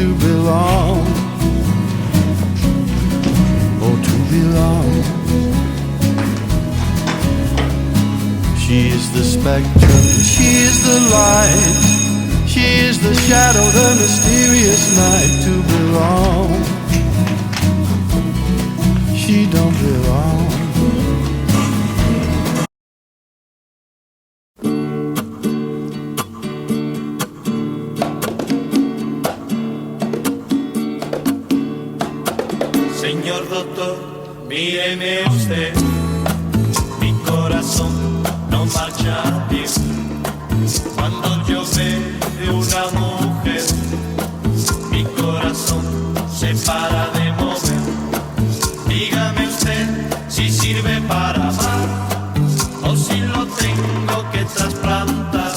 to belong. Oh, to belong. She is the spectrum, she is the light, she is the shadow, the mysterious night. To belong, she don't belong. Señor doctor, míreme usted, mi corazón no marcha bien. Cuando yo veo una mujer, mi corazón se para de mover. Dígame usted si sirve para amar o si lo tengo que trasplantar.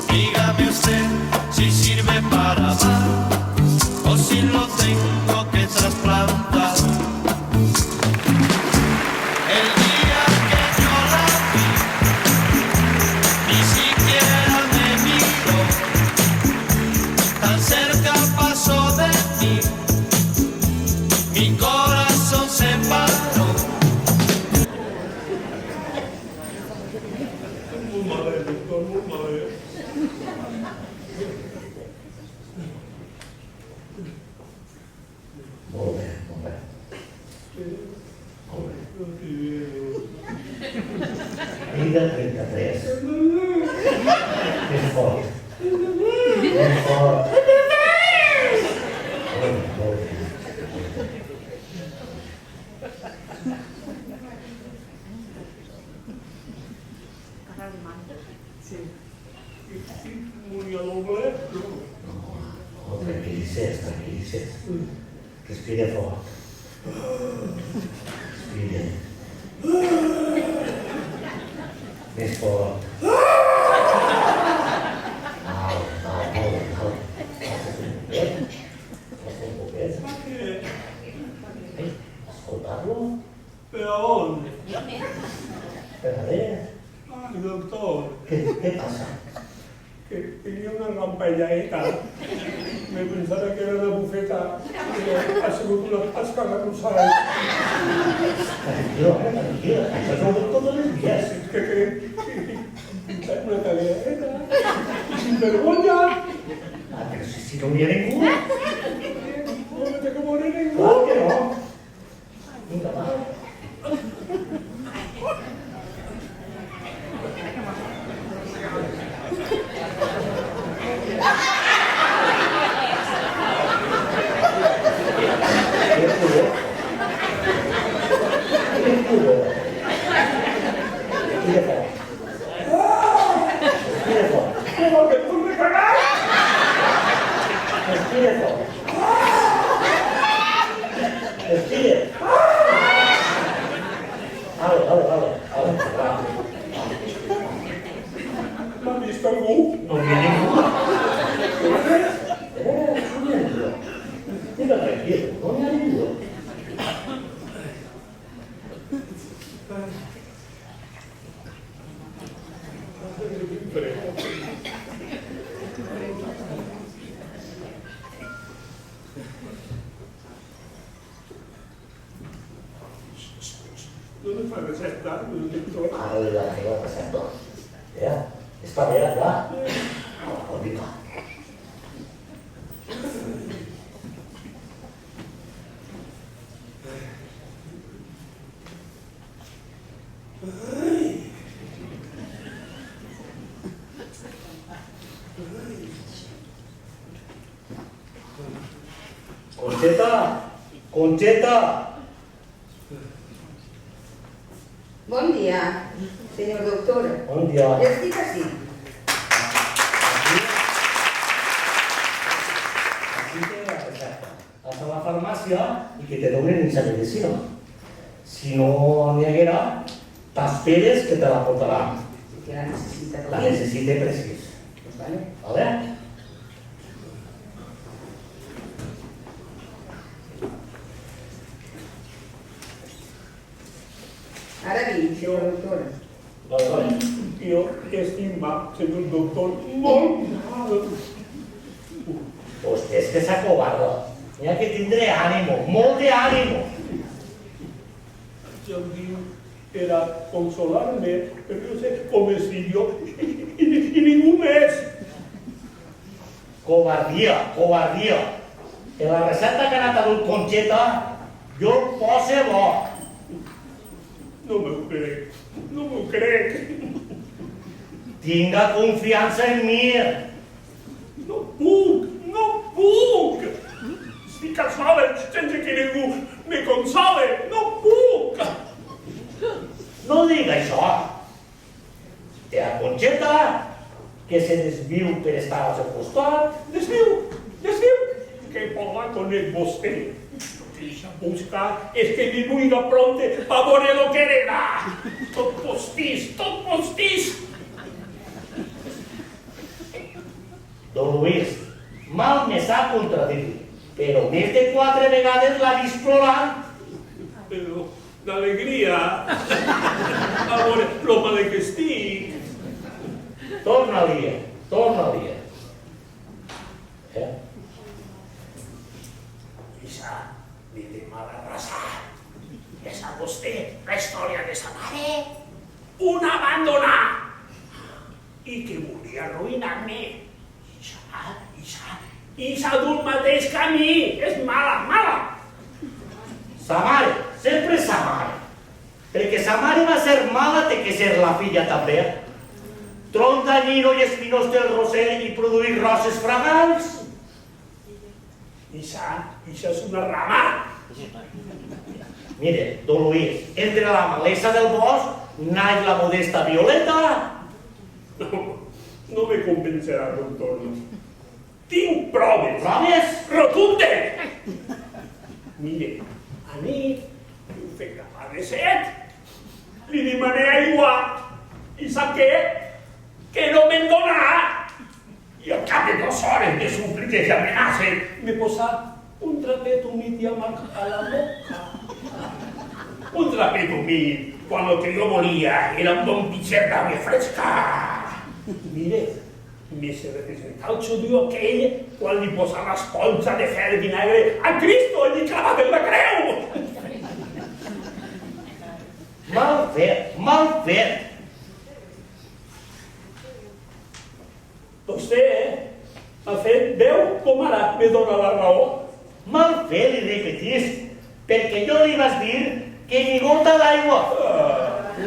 Dígame usted si sirve para amar o si lo tengo que trasplantar. El día que yo la vi, ni siquiera me miró, tan cerca pasó de mí, mi corazón se paró. Molt bé. Vida 33. Més fort. Més fort. Molt bé. No, tranquil·litza't. Respira fort. Respira. Més fort. Escoltar-lo? ¿Pero a dónde? Per a ver. Ay, doctor, Què passa? que tenía una campañadita. Me pensaba que era una bufeta, pero ha sido una tasca garrosada. Tranquilo. Això és el doctor de les vies. Es que una cadeeta, sin vergüenza, Però si no hi ha ningú. no me tengo que morir ningún. Clar que no. Vinga, va. ¿Cómo que tú me cagas? ¿No has visto algún? No hi ha ningú. Vinga, tranquil, no hi ha ningú. ¿Dónde fue a recetar, doctor? Ara la teva recepta. Espavera, clar. Vinga. Concheta! Bon dia, senyor doctor. Bon dia. Ja estic així. Así que la recepta. Vas a la farmàcia i que te donen esa medicina. Si no n'hi haguera, t'esperes que te la portaran. Que la necessita. La necessite precís. Pues vale. ¿Vale? Ara vinc, senyor doctor. Vale. Yo estima, señor doctor, molt mal. Vostè és que s'acobarda. N'hi ha que tindre ànimo, molt d'ànimo. Ja em diu per a consolar-me, però jo sé com es diu jo i ningú més. Covardia, covardia. En la recepta que ha anat a dur Conxeta, jo poso bo. No m'ho crec, no m'ho crec. Tinga confiança en mi. No puc, no puc. Estic a soles sense que ningú me console, no puc. No diga això. Té a Conxeta, que se desviu per estar al seu costat. Desdiu. Que parlar conec vostè. Deixa buscar, és que li vull de pronte pa veure lo que hereda. Tot postís, tot postís. Don Luis, mal me sap contradir, però més de 4 vegades l'ha vist plorant. Però d'alegria, a veure lo mal que estic. Torna-li. Isa, ni de mala raça. Ja sap vostè la història de sa mare? Una abandonada. I que volia arruïnar-me. Isa d'un mateix camí. És mala. Sa mare, sempre sa mare. Perquè sa mare va ser mala, té que ser la filla també. Tronc dañino i espinós del roser i produir roses fragants. Isa és una rama. Mire, don Luis, entre la malesa del bosc naix la modesta violeta. No me convencerà, don Toni. Tinc proves. Proves? Rotundes! Mire, a nit, ho feia a les 7, li demané aigua, i sap què? Que no me'n donarà. I al cap de 2 hores de súpliques i amenaces, me posà un trapet humit i amarg a la boca. Un trapet humit, quan el que jo volia era un bon pitxer d'aigua fresca. Mire, me se representa el xudió aquell quan li posa l'esponja de fer vinagre a Cristo i li clava en la creu. Mal fet. Vostè ha fet, veu com ara me dóna la raó. Mal fet, li repetís, perquè jo li vaig dir que ni gota d'aigua.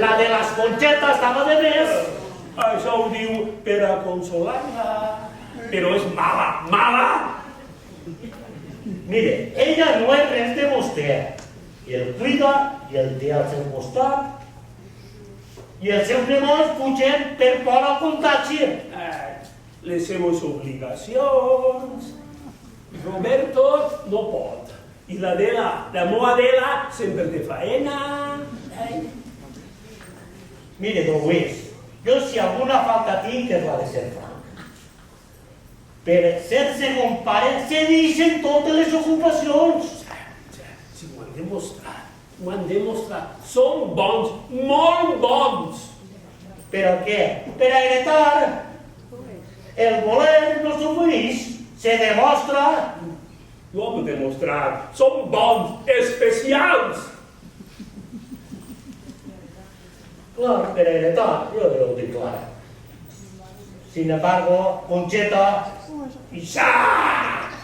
La de les Conxetes estava de més. Això ho diu per a consolar-la, però és mala. Mire, ella no és res de vostè. I el cuida i el té al seu costat. I els seus nebots fugen per por al contagi. Les seves obligacions. Roberto no pot. I la meva Adela, sempre té faena. Mire, don Luis, jo si alguna falta tinc és la de ser franc. Per ser segon pare se deixen totes les ocupacions. Si ho han demostrat, Som bons, molt bons. Però què? Per a heretar. El voler no s'ofereix, se demostra. Ho hem demostrat. Som bons, especials. Clar, per a heretar, jo ho dic clar. Sin embargo, Conxeta... Isa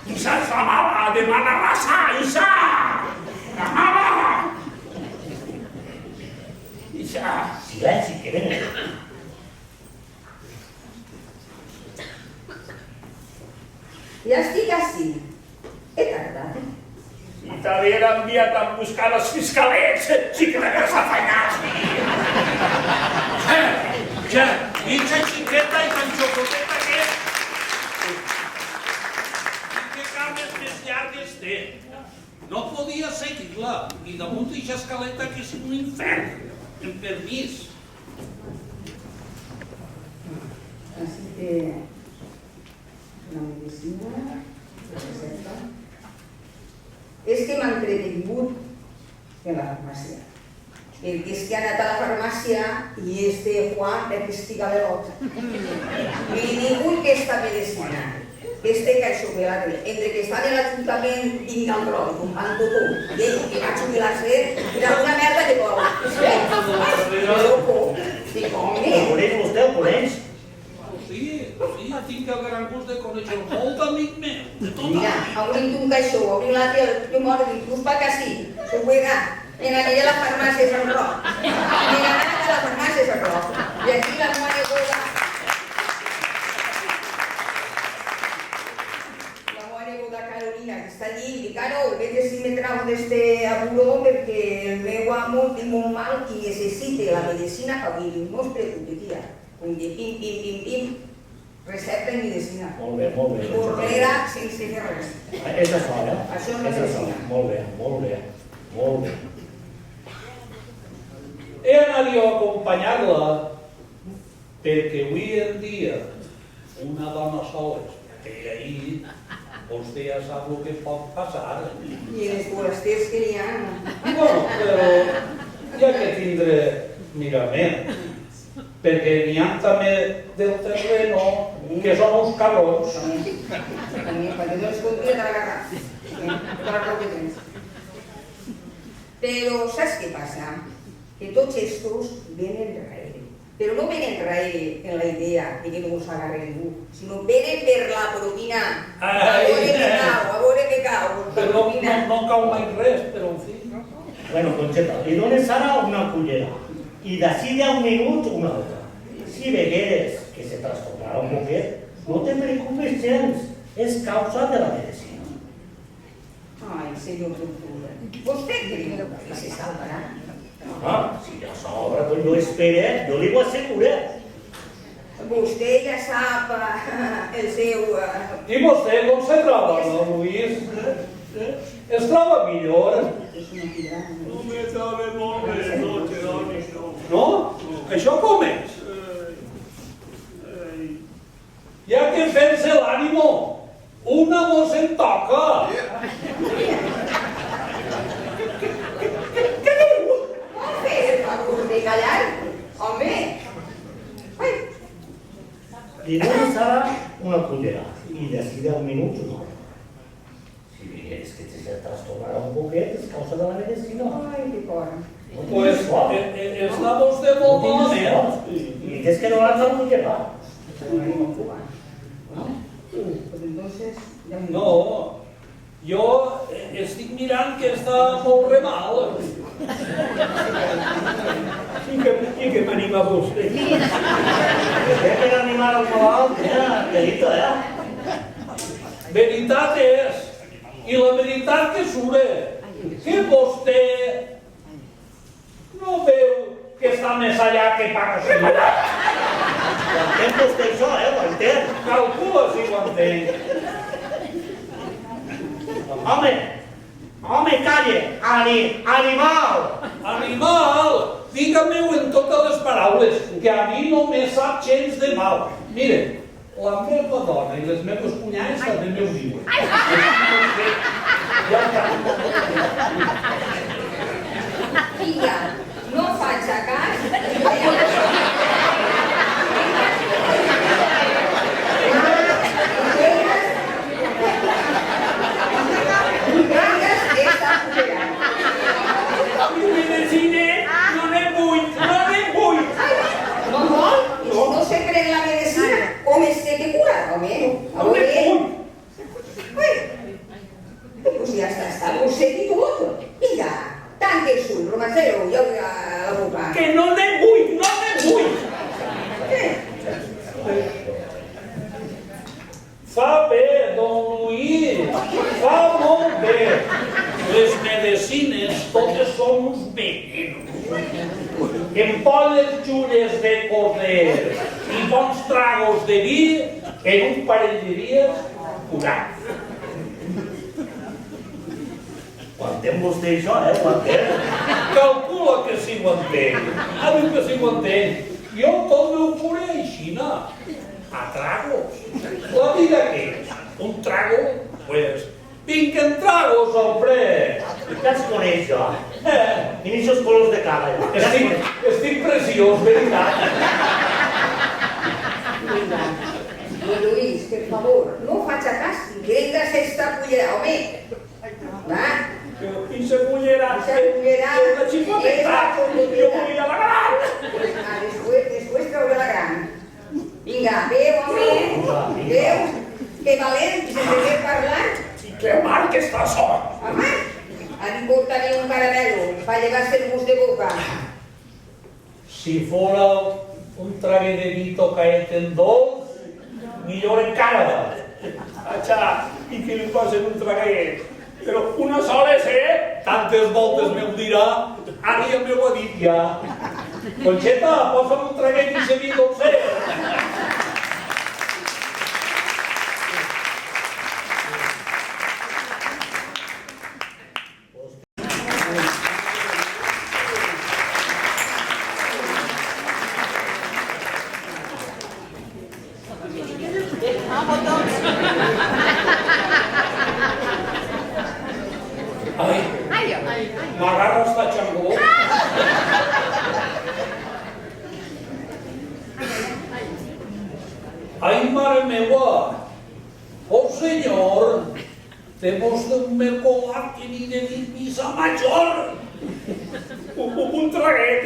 és la mala de mala raça, Isa! La mala! Isa! Silenci, que venen. Ja estic ací. He tardat. Si t'haver enviat a buscar els fiscalets, sí que l'hagués afanyat. Ja, mitja xiqueta i tan xocoteta que és. I que cames més llargues té. No podia seguir-la, i damunt d'aquesta escaleta que és un infern. Amb permís. Així que la medicina, la recepta. És que m'ha entretingut en la farmàcia. Perquè és que ha anat a la farmàcia i este Juan perquè estiga l'erot. I ningú que està medicina. este caixó de l'altre, entre que està en l'Ajuntament i el tron, compant tothom, i ell que va jubilar-se, era una merda de vol. Que loco. Dic, home... El coneix vostè, el coneix? Sí, tinc el gran gust de conèixer molt amic meu, de tot Mira, amic. obrim un caixó, obrim l'altre, jo moro, dic, us pa que sí, s'ho juega, en aquella la farmàcia Sant Roc. Mira, a la farmàcia Sant Roc. I aquí la meva neboda... La meva neboda Carolina, que està allí, i claro, vete si me trago d'este apuró perquè el meu amo té molt mal i necessita la medicina que avui. No es preocupi, tia. Un dia, pim, recepta i medicina. Molt bé, molt bé. Borrera sense fer res. És això, eh? Això no és és això. així. Molt bé, molt bé. Molt bé. He anat jo a acompanyar-la perquè avui en dia una dona sola, que ahir vostè ja sap el que pot passar. I els forasters que hi ha. Bueno, però hi ha que tindre mirament, perquè n'hi ha també del terreno que són uns cabrons. També, perquè no es compli de la garra. Tota la que tens. Però saps què passa? Que tots estos venen darrere. Però no venen darrere en la idea de que no us agarre ningú, sinó venen per la propina. A veure què cau, la Però propina. no cau mai res, però en fi. Bueno, Conxeta, li dones ara una cullera i d'ací 10 minuts una altra. Si vegueres que se trastornarà un poquet, no te preocupes gens, és causa de la medicina. Ai, senyor Cultura, vostè creu que se salvarà? Ah, si ja s'obre, doncs no espere, jo li ho asseguro. Vostè ja sap el seu... I vostè com se troba, no, Lluís? Es troba millor? És una tirada. No me sabe molt bé, no te dono això. No? Això com és? Hi ha que fer-se l'ànimo. Una mos en toca. Què diu? Home, el favor de callar. Home. Ai, Li dones ara una cullera i d'ací 10 minuts una altra. Si vegueres que se trastornarà un poquet, és causa de la medicina. ai, que cor. No Pues tinguis por. està vostè No molt tinguis malament. por. I és que no l'has de cullera. No hay un cubano. ¿No? Pues entonces, ya me... No, jo estic mirant que està molt re mal. I que m'anima vostè. Vostè per animar el malalt, delito, Veritat és, i la veritat que surt, que vostè no veu que està més allà que paga segura. Ho entén vostè això, ho entén. Calcula si ho entenc. Home, calle, animal. Animal, digue-m'ho en totes les paraules, que a mi no me sap gens de mal. Mire, la meva dona i les meves cunyades també m'ho diuen. Ja està. Filla, no faig a cas. No ne vull. No vol? No se cree en la medicina. Home, sé que cura, home. A No ne veure. vull. Pues ya está vostè i tot. Vinga, tanque el sul, romancero, jo a la boca. Que no ne vull. Què? Fa bé, don Lluís, fa molt bé. Les medicines totes són uns venenos. Empolles xures de corder i bons tragos de vi en un parell de dies curat. Ho entén vostè això, ho entén. Calcula que sí ho entenc. Ha dit que sí ho entenc. Jo tot m'ho curé aixina. A tragos. La vida què és? Un trago? Pues, vinc en tragos, hombre. Ja ens coneix, jo. Mira aquests colors de cara, ja. Estic preciós, veritat. Vinga. Lluís, per favor, no faig a cas i vengas esta cullera, home. Va? Y se pudiera la chipoteta, yo voy a la gran. Pues, después trauré la gran. Vinga, veu, home? Veu? Que valent, i sense què parlar. Y qué mal que está sol. Home, ha de portar-hi un caramelo para llevarse el gust de boca. Si fuera un traguerito caet en dos, millor encara. Acha, y que le pasen un traguet. Pero una sola és, Tantes voltes m'ho dirà, ara ja m'ho ha dit ja. Conxeta, posa'm un traguet i seguir dolcer. Ai, m'agarra esta xangó. Ai, mare meua, oh senyor, tenemos de un colar que ni de dir misa major. un traguet,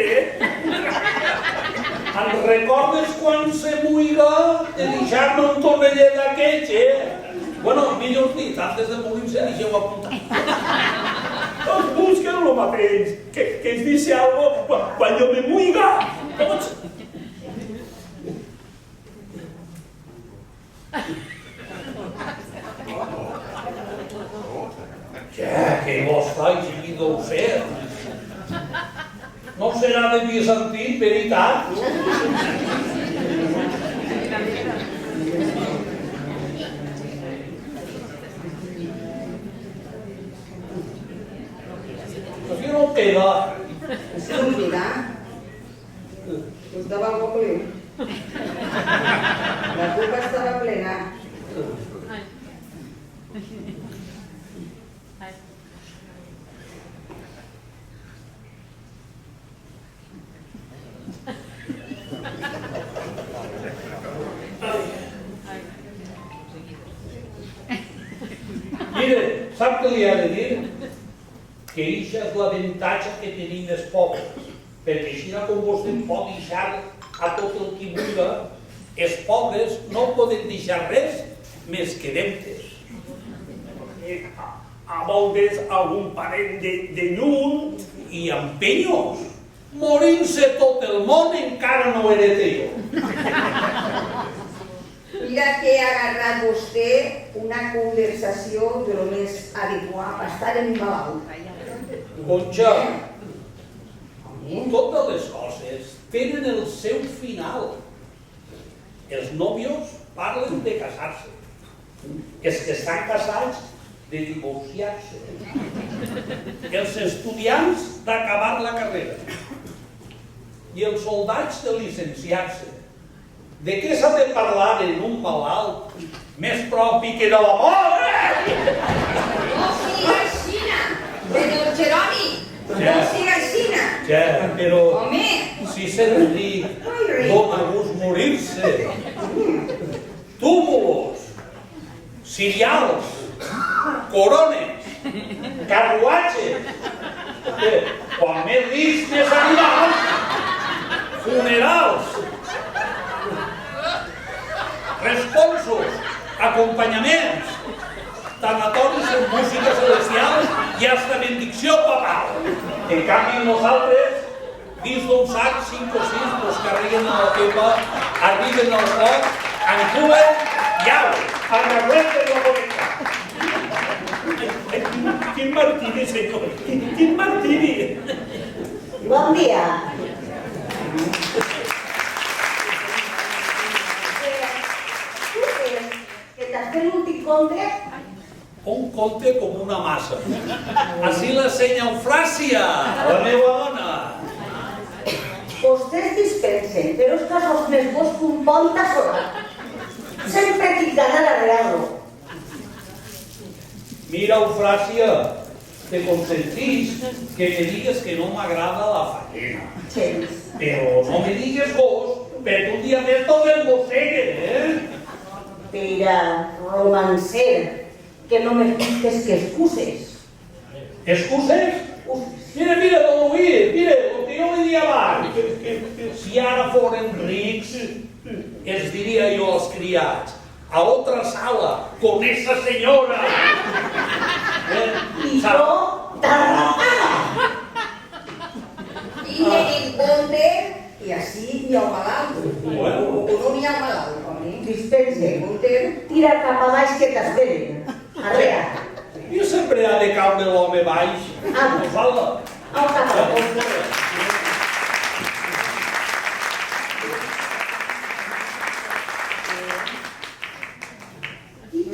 Em recordes quan se muiga de deixar-me un tornellet d'aquests, Bueno, millor dit, antes de morir-se, deixeu apuntar. Doncs busquen lo mateix, que es dice algo quan jo me muiga. Tots. Ja, que vos faig aquí deu ser. No serà de bizantí, veritat? Aquí no queda. Això no queda. Estava molt ple. La copa estava plena. Mire, sap què li ha de dir? Que això és l'avantatge que tenim els pobres, perquè així com vostè pot deixar a tot el que vulgui, els pobres no poden deixar res més que deutes. A voltes algun parent de lluny I empenyos, morint-se tot el món encara no herete jo. Mira que ha agarrat vostè una conversació de lo més adequat per estar en malalt. Conxa, totes les coses tenen el seu final. Els nòvios parlen de casar-se. Els que estan casats, de divorciar-se. Els estudiants, d'acabar la carrera. I els soldats, de llicenciar-se. De què s'ha de parlar en un malalt més propi que de la mort? No siga aixina, senyor Jeroni! No siga aixina! Ja, però Home! si sent ric, dona gust morir-se. Túmulos, cirials, corones, carruatges. Quan més rics, més animals. Funerals, responsos, acompanyaments, tanatoris amb música celestial i hasta benedicció papal. En canvi, nosaltres, dins d'un sac, 5 o 6, els carreguen a la pepa, arriben al foc, enculen i au, al reglet de la boneta. Quin martiri, senyor, quin martiri. Bon dia! Que t'has fet l'últim conte? Un conte com una massa. Així la senya Eufràsia, la meva dona. Vostès dispensen, però és que sos més bons que un pont assolat. Sempre tinc ganar d'arreglar-lo. Mira, Eufràsia, te consentís que me digues que no m'agrada la faena. Però no me digues vos, perquè un dia d'estos el mosseguen, soltera, romancer, que no me dices que excuses. Excuses? Mira, don Luis, mira, el que jo li dia abans, que si ara foren rics, els diria jo als criats, a otra sala, con esa senyora. I jo, tarrafada. I en compte, i així hi ha un malalt. Bueno. O no n'hi ha malalt, home. Dispense, En compte, tira cap a baix que t'esperen. Arrea. Jo sempre ha de caure l'home baix. Ah. No falta. Au cap a Ja baix. pot fer.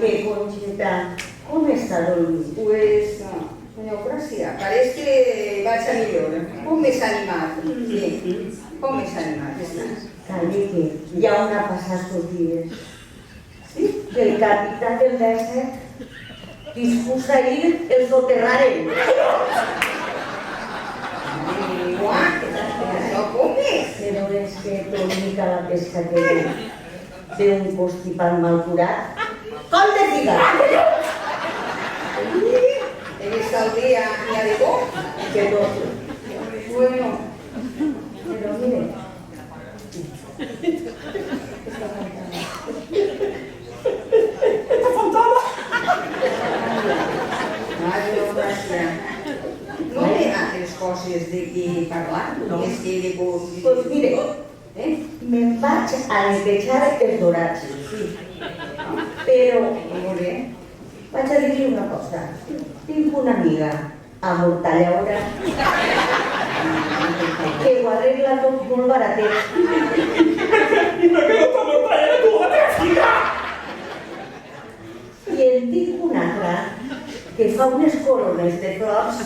Què, Conxita? Com està dormint? pues, senyor Gràcia, pareix que vaig a millor. Com més animat? Sí, com més animat estàs? Calle, que hi ha una passada estos dies. Sí? Que el capità del Dèsset dispusa ir el soterraren. Això com és? Però és que t'obliga la pesca que ve un constipat mal curat. Com de ficar? Eres al dia ni a de bo? Que tot. Bueno, Però mire, senyor Gràcia, no hi ha altres coses de què parlar? Només que de vos... pues mire, me'n vaig a netejar els dorats. Sí, Però molt bé. vaig a dir-li una cosa. Tinc una amiga amortalladora que ho arregla tot molt baratet. I per què no t'amortalla tu, la teva filla? I en tinc una altra que fa unes corones de flors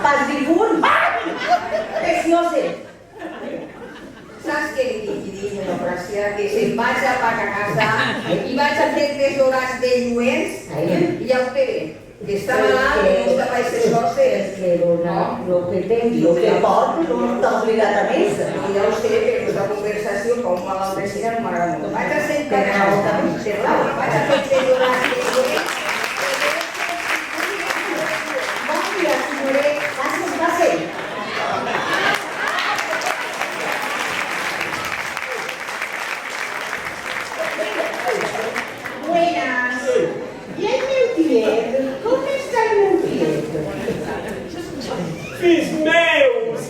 pas difunt, precioses. Saps què li dic, senyor Gràcia? Que se'n vaig a pagar a casa i vaig a fer 3 hores de lluents i ja ho té bé. Que està malalt, que no està per aquestes coses. Que dona el que tingui, el que pot, no està obligat a més. No, ja ho sé, però aquesta conversació com malalt de cine no m'agrada molt. Vaig a sentar a casa, vaig a fer 3 hores de lluents. Bon dia, senyoret, passes, passes. Buenas. I el meu tiet? Com està el meu tiet? Fills meus!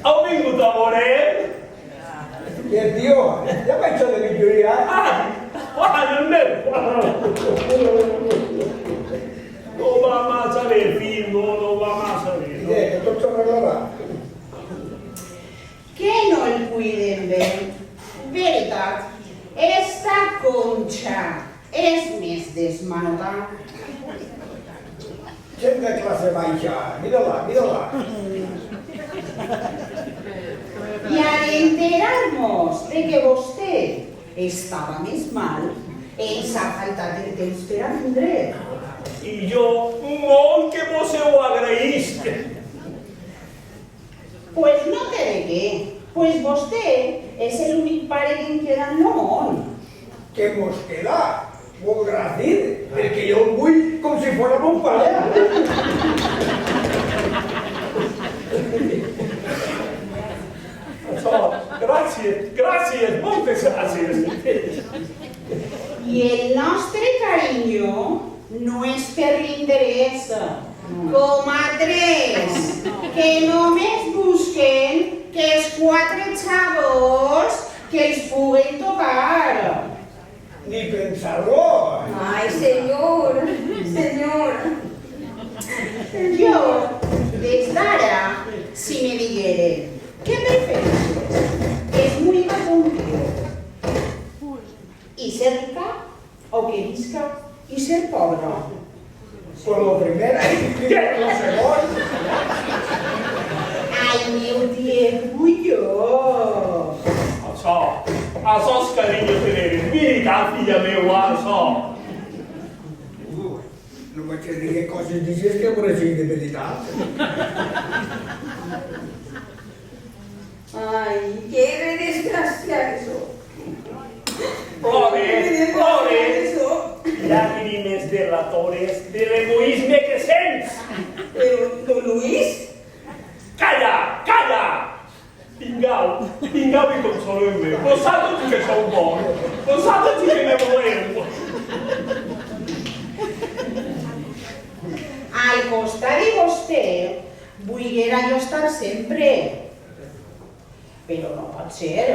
Heu vingut a veure? Què, tio? Ja vaig a de milloria. El meu! No va massa bé, fill, no va massa bé. Que tot s'arreglarà. Que no el cuiden bé. Veritat, esta Concha és més desmanotada. Gent de classe baixa. Mira-la, mira-la. I al enterar-nos de que vostè estava més mal, ens ha faltat el temps per a vindre. I jo molt que vos ho agraïsc. Pues no té de què. Pues vostè és l'únic pare que em queda al món. Què mos queda? Voldràs dir? Perquè jo el vull com si fos mon pare. Això, gràcies, moltes gràcies. I el nostre carinyo no és per l'interès, com a 3, que només busquen que els 4 xavos que els puguen tocar. Ni pensar-lo. Ai, senyor, senyor. Jo, des d'ara, si me digueren, què prefereixes? ¿Es muy contigo? ¿Y ser rica o que visca y ser pobre? Por lo primero y por lo segundo. Ai, meu tiempo y yo. Això és carinyo que eres. Veritat, filla meua, això. No vaig a dir coses d'aixes que m'ho de veritat. Ai, que de desgraciat, això. llàgrimes delatores de l'egoisme que sents. Però, don Luis, Calla, calla! Vingueu i consoleu-me. Vosaltres que sou bons, vosaltres que me voleu. Al costat de vostè, vullera jo estar sempre. Però no pot ser.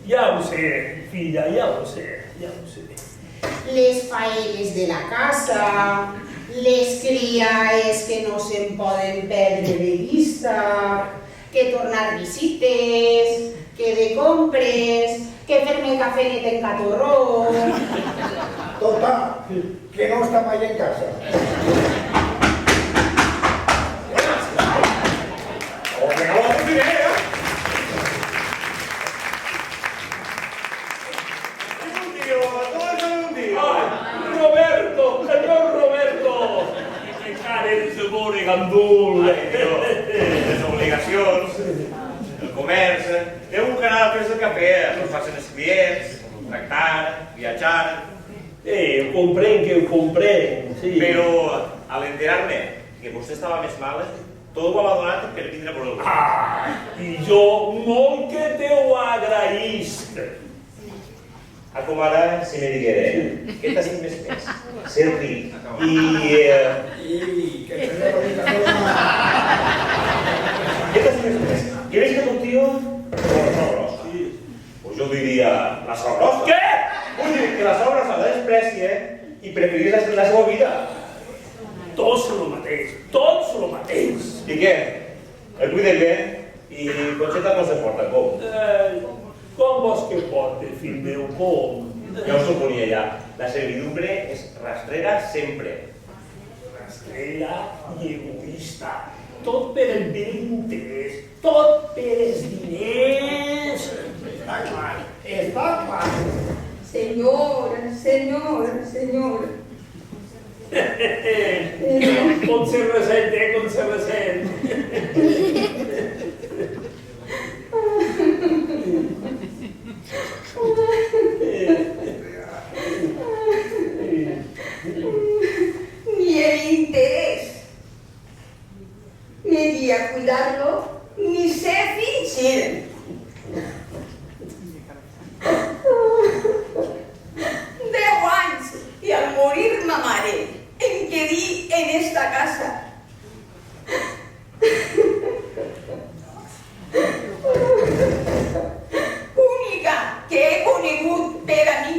Ja ho sé, filla, ja ho sé. Les faenes de la casa, les criades que no se'n poden perdre de vista, que tornar visites, que de compres, que fer-me el cafenet en catorró. Total, que no està mai en casa. O que no ho diré, Roberto, senyor Roberto! Encara ets de bon gandul. Les obligacions, el comerç, heu que anar a fer el cafè, a fer-se els clients, tractar, viatjar... Ho comprenc, sí. Però, al enterar-me que vostè estava més mal, tot ho ha abandonat per vindre per el... I jo molt que te ho agraïsc. Com ara, si me diguere, què t'has dit més pes? Ser ric i... I que tenia la vida normal. Què t'has dit més pes? Que veig que tu, tio, com la sabrosa. Pues jo diria, la sabrosa. Què? Vull dir que la sabrosa la desprecie i preferís la seva vida. Tots són el mateix, tots són el mateix. I què? El cuiden bé i Conxeta no se porta, com? Com vols que porte, fill meu, com? Ja ho suponia ja. La servidumbre és rastrera sempre. Rastrera i egoista. Tot per el bé interès, tot per els diners. Està clar, està clar. senyora, senyora. Com se ressent, com se ressent. Ni el interés, ni a cuidarlo, ni se fingir. 10 anys i al morir ma mare em quedé en esta casa. Única que he conegut per a mi.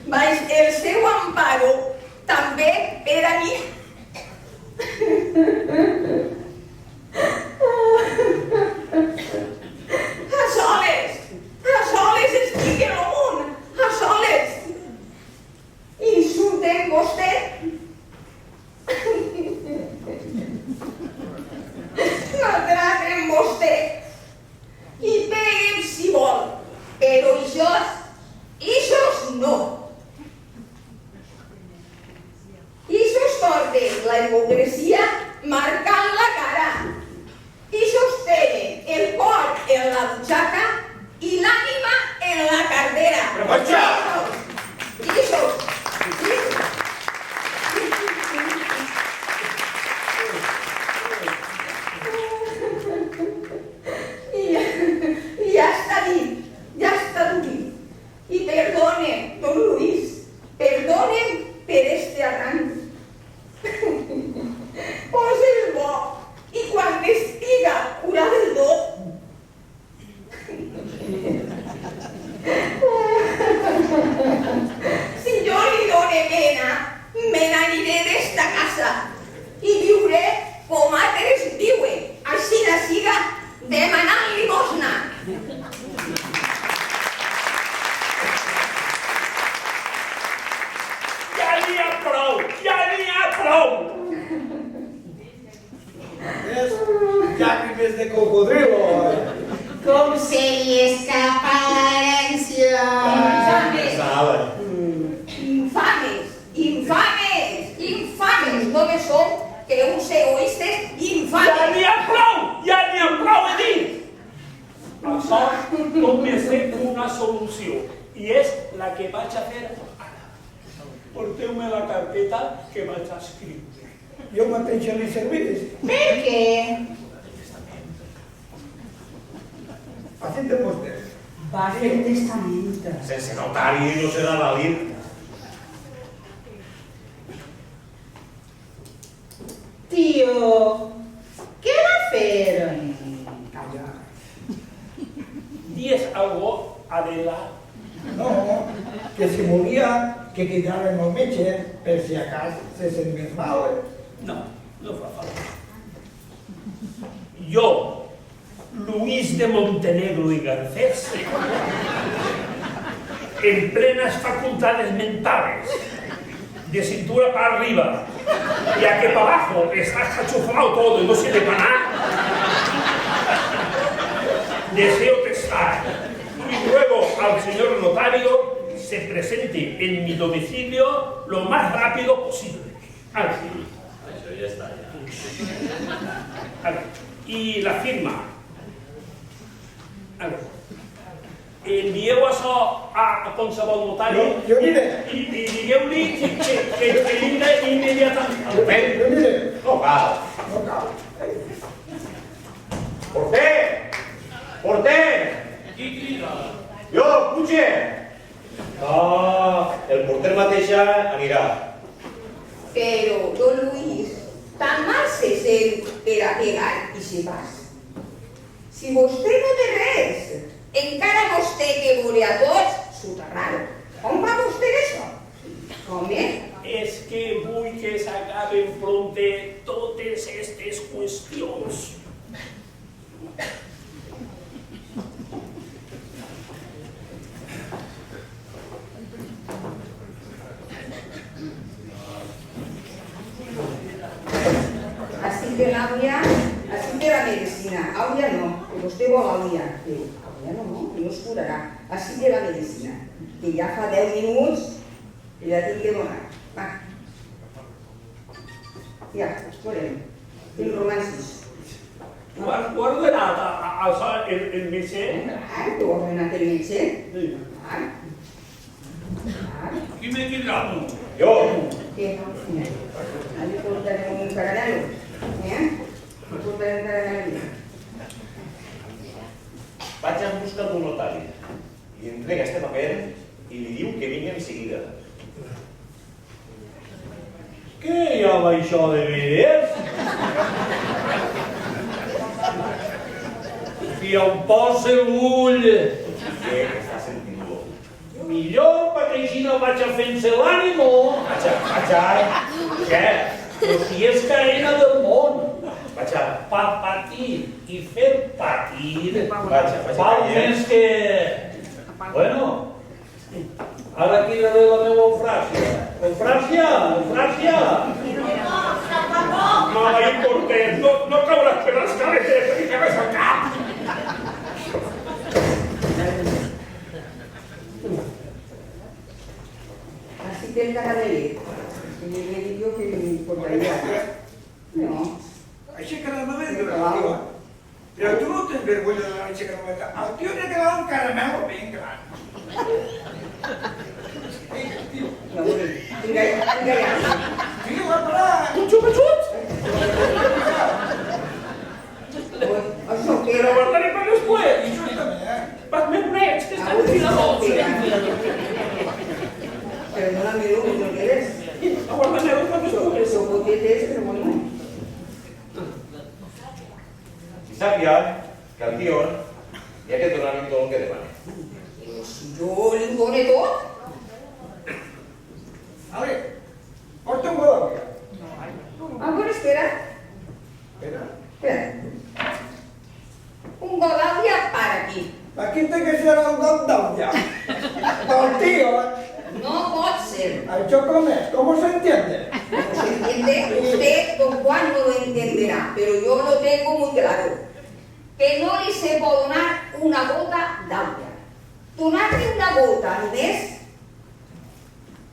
Mas el seu amparo també per a mi. A soles estic en el món, a soles. Insulten vostè. Maltraten vostè. I peguen si vol, però ixos no. Ixos porten la hipocresia marcant la cara. Ixos tenen el cor en la butxaca i l'ànima en la cartera. Però Conxa! Ixos. Ja està dit, ja està dit. I perdone, don Luis, perdonen per este arranc. Posa-el bo i quan estiga curat el tot, una solució, i és la que vaig a fer ara. Porteu-me la carpeta que vaig a escriure. Jo mateix li serviré. Per què? Facin-te vostè. Va fer testament. Sense notari no serà vàlid. Tio, què va fer? Calla. Dies algo, Adela. No, que si volia que quedara amb el metge, per si a cas se sent més mal. No, no fa falta. Jo, Luis de Montenegro y Garcés, en plenas facultades mentales, de cintura para arriba, ya que para abajo está cachuflado todo y no sirve para nada, deseo testar y ruego al señor notario se presente en mi domicilio lo más rápido posible. Así. Això ja està, ja. I la firma. Envieu això a qualsevol notari Jo diré. i digueu-li que vinga immediatament. Jo diré. No cal. No cal. Porter! Porter! Qui crida? Jo, Puig! Ah, el porter mateixa anirà. Però, don Luis, tan mal se sent per a pegar i se pas. Si vostè no té res, encara vostè que vole a tots, soterrar-ho. Com va vostè d'això? Com és? És que vull que s'acaben pronte totes aquestes qüestions. Estic de l'àvia, estic de la medicina. Àvia no, que vostè vol àvia. Àvia no, que no es curarà. Estic de la medicina, que ja fa 10 minuts que ja tinc que donar. Va. Ja, veurem. Tinc romancis. Ho has ordenat el metge? Clar, que ho ha ordenat el metge. Clar. Qui m'he cridat? Jo. Què? Allí portarem un caramelo. Li portarem un caramelo. Vaig a buscar un notari. Li entrega este paper i li diu que vingui en seguida. Què hi ha això de veres? Si em posa l'ull, Què està sentint-lo? millor perquè així no vaig a fer-se l'ànimo. Vaig a... Què? Però si és cadena del món. Vaig a... Per patir i fer patir, Vaig a val més que... Bueno, ara quedaré la meva Eufràsia. Eufràsia! No la importés, no cauràs per les cabetes, que cagues al cap! Así que el caramelet. Que le digo yo que me importaría. No. Així que la meva diu, però tu no tens vergonya de la leche carameta. Al tio li ha quedat un caramelo ben gran. Tio, No, vinga ja. tio, va parar. Un xupa-xuts! Això que Però era... guardaré per després! I això també, Vas més nets, que estan enfiladors! Perdóname, no quieres. Aguardaré per després! Eso potete es, pero bueno. I sàpiga que al tio hi ha que donar-li tot el que demana. Pero si yo le doné tot. Ale, porta un godó. Ah, bueno, espera. Espera. Espera. Un godàvia para aquí. Aquí té que ser el got d'àvia. Del tio, No pot ser. això com és? ¿Cómo se entiende? ¿No se entiende? Usted, don Juan, no lo entenderá, pero yo lo tengo muy claro. Que no li se pot donar una gota d'àvia. Donar-li una gota només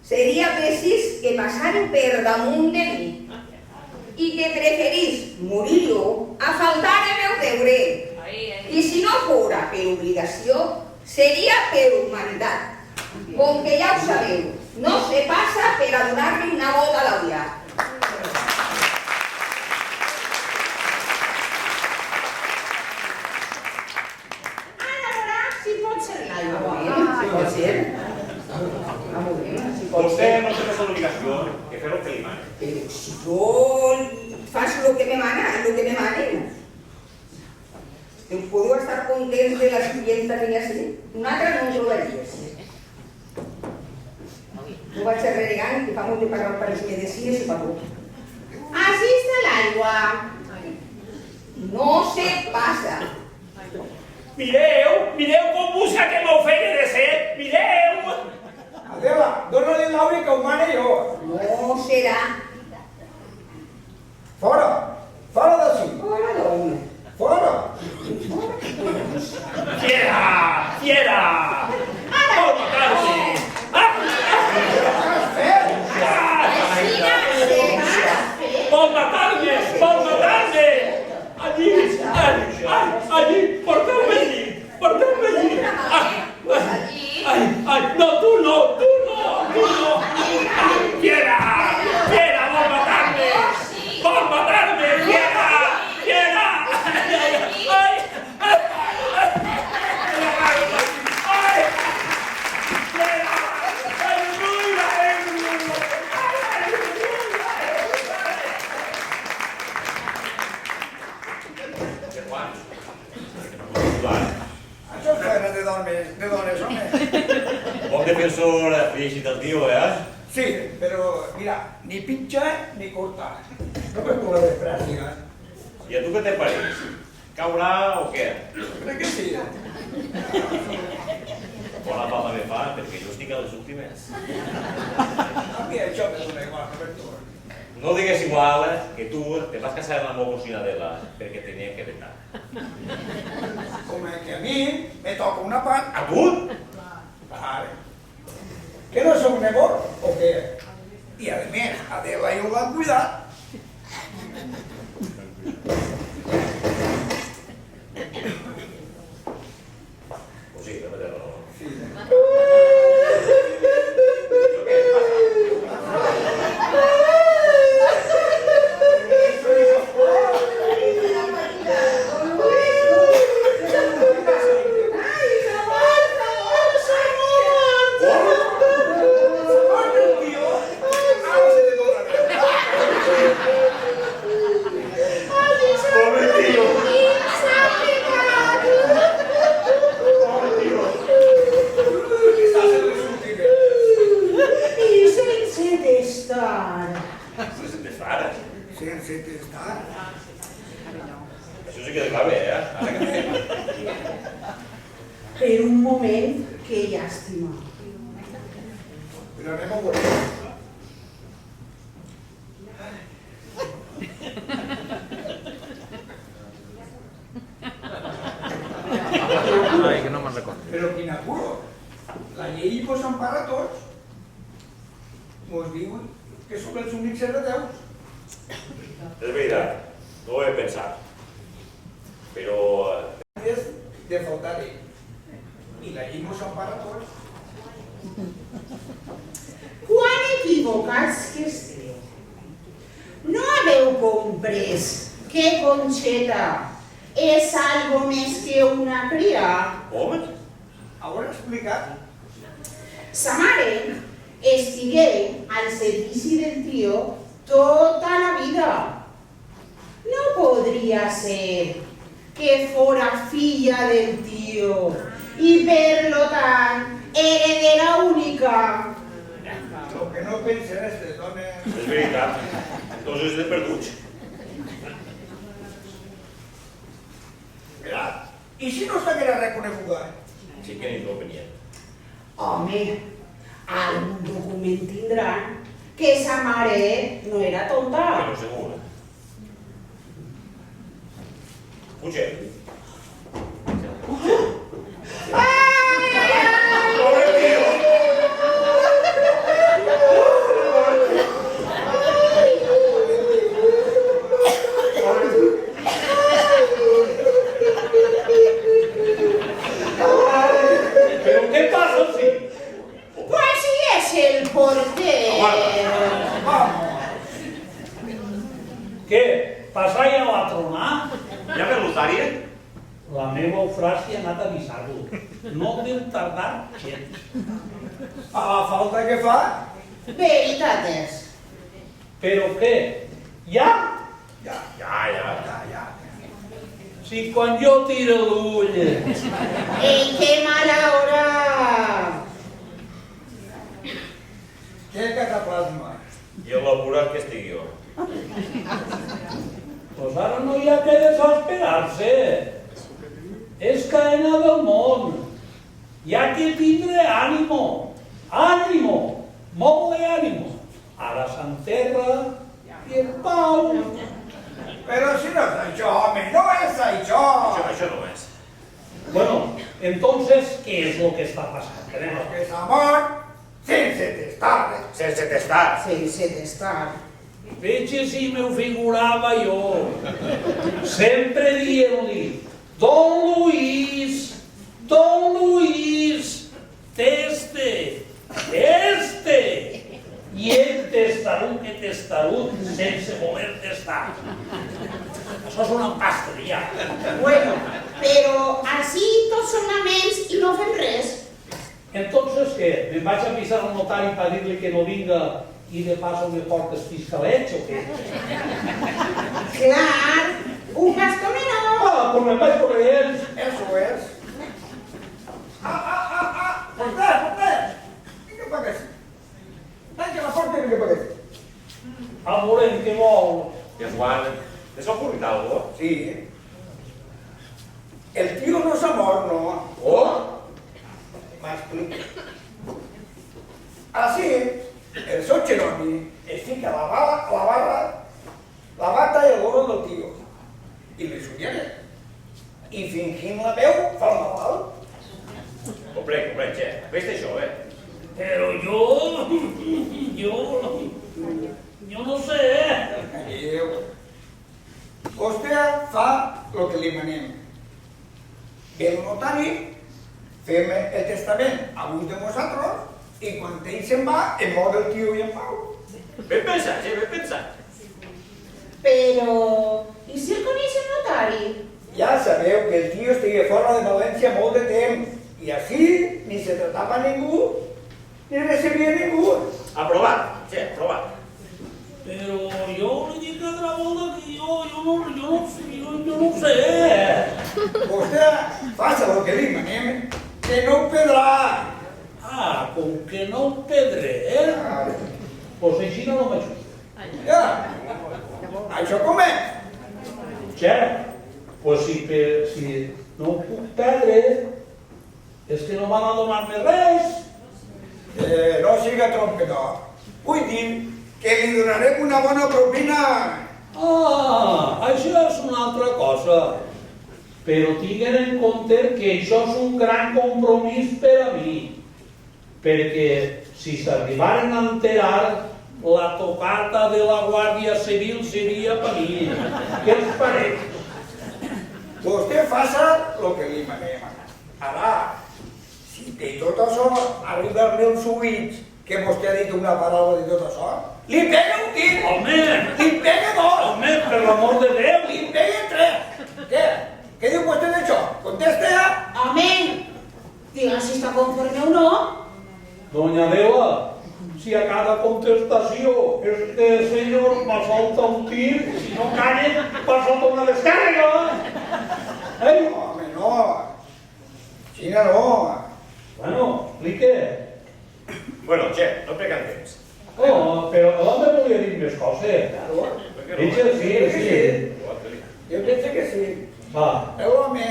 seria precís que passari per damunt de mi i que preferís morir jo a faltar el meu deure. I si no fora per obligació, seria per humanitat. Com que ja ho sabeu, no se passa per a donar-li una volta a l'aulla. Ara veurà si pot ser l'aigua. Si pot ser. Vostè no té més obligació que fer el que li mana. Però si jo faig el que me manen. Podeu estar contents de la clienta que hi ha sigut? Una altra no ho trobaries. No vaig a renegant que fa molt de pagar per les medicines i per tot. Així està l'aigua. No se passa. Mireu com busca que m'ofegue de set, mireu! Adela, dóna-li l'auri que ho mane jo. No serà. Fora! Fora d'ací! Fora d'on? Fora! Fiera! Vol matar-se! Vol matar-me! Allí! Porteu-me allí! Ai, no, tu no! Fiera, vol matar-me! Fiera! Això és feina de dones, home. Bon defensor llegit el tio, Sí, però, mira, ni pitja ni corta. No per tu la despràctica. I a tu què te pareix? Caurà o què? Crec que sí. Bona falta me fa, perquè jo estic a les últimes. A mi això me dona igual, no per tu. No digues igual que tu te vas casar amb la meva cocinadela perquè tenia que vetar. Com que a mi me toca una part. A tu? Vale. Que no som nebot o què? I a més, Adela jo l'ha cuidat. Pues sí, no me té raó. Sí. Això sí que va bé, Ara que fem. Per un moment, que llàstima. Però anem a veure. Ai, que no me'n recordo. Però quin apuro. La llei vos empara a tots. Mos diuen que som els únics heredeus. És veritat, no ho he pensat. Però... És de faltar ell. I la llei mos empara a tots. Quan equivocats que esteu. No haveu comprès que Conxeta és algo més que una cria. Home? Ho he explicat. Sa mare estigué al servici del tio tota la vida. No podria ser que fora filla del tio i per lo tant heredera única. Lo que no pensen és de dones... És veritat, doncs és de perduts. Mira, i si no s'haguera reconeguda? Sí que ni no venia. Home, algun document tindran que sa mare no era tonta. Però segur. Pugem. Pobre tio! Què? Passar ja la tronar? Ja ve l'Otària? La meva Eufràsia ha anat a avisar-lo. No deu tardar gens. A la falta que fa, Veritat és. Però què? Ja? ja. Si quan jo tiro l'ull... En què mala hora! Què cataplasma? I elaborat que estigui jo. Pues ara no hi ha que desesperar-se. És cadena del món. Hi ha que tindre ànimo. Ànimo. Molt d'ànimo. Ara s'enterra i en pau. Però si no és això, home, no és això. Això no és. Bueno, entonces, ¿qué es lo que está pasando? Tenemos Que s'ha mort sense testar. Sense testar. Sense testar. Veig si me ho figurava jo. Sempre dient-li, Don Luis, teste. I ell testarut, sense voler testar. Això és una empastre, ja. Bueno, però així tots són amens i no fem res. Entonces, què? Me'n vaig a avisar al notari per dir-li que no vinga i de paso me portes fiscalets o què? Clar, un gasto menor. Pues me'n vaig corrents. Eso es. Porter! Vinga per aquí. Tanca la porta i vinga per aquí. El volent que vol. I Joan, te s'ha ocorrit alguna cosa? Sí. El tío no s'ha mort, no. M'explico. Así, el Socheroni es fica la bata y el gorro del tío. Y le soñaré. Y fingint la veu fa el malalt. Comprenc, che. Ves això, Però jo no sé. Vostè fa el que li manem. Ve el notari, fem el testament a un de nosaltres i quan ell se'n va, em mor el tio i en pau. Ben pensat, ben pensat. Però, i si el coneix el notari? Ja sabeu que el tio estigui fora de València molt de temps i així ni se tratava ningú ni recebia ningú. Aprovat, aprovat. Però jo li dic a Travolta que jo no sé. Vostè faça el que li manem, que no ho perdrà. Com que no em pedré, Pues així no m'ajuda. Ja, això com és? Pues si no ho puc perdre, és que no van a donar-me res. No siga trompedor. Vull dir que li donarem una bona propina. Això és una altra cosa. Però tinguin en compte que això és un gran compromís per a mi. Perquè si s'arribaren a enterar, la tocata de la Guàrdia Civil seria per mi. Què els pareix? Vostè faça el que li manem. Ara, si té tot això, arribar-me els ulls que vostè ha dit una paraula de tot això, li pega un tir! Home! Li pega dos! Home, per l'amor de Déu! Li pega tres! Què diu vostè d'això? Conteste! Amén! Diga si està conforme o no. Doña Adela, si a cada contestació este senyor me solta un tir, si no calla, me solta una descàrrega. Home, no. Xina no. Bueno, explique. Bueno, no pegant temps. Però l'home volia dir més coses. Sí. Jo penso que sí. L'home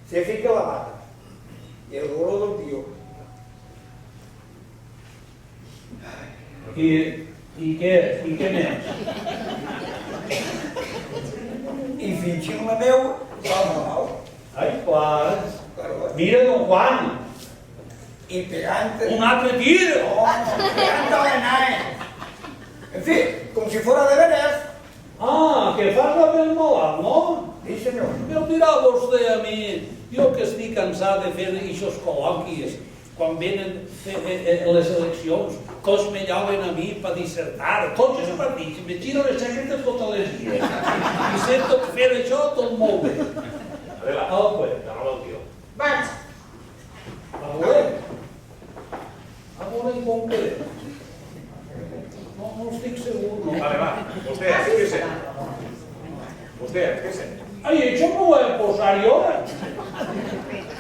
se fica la bata i el gorro del tio. I què més? I fingint la veu fa el malalt. Ai, clar. Mira, don Juan. I pegant... Un altre tir. Pegant a l'enai. En fi, com si fora de veres. Que fas la pel malalt, no? Sí, senyor. Em dirà vostè a mi, jo que estic cansat de fer aquests col·loquis, quan venen les eleccions, que els me llauen a mi per dissertar, tots els partits, me giro les jaquetes totes les dies. I sento fer això tot molt bé. Adela, Apa, t'arroba el tio. Vaig. A veure i com quedem. No estic segur, no? Vale, va. Vostè, esquece. Vostè, esquece. Ai, això m'ho he de posar jo.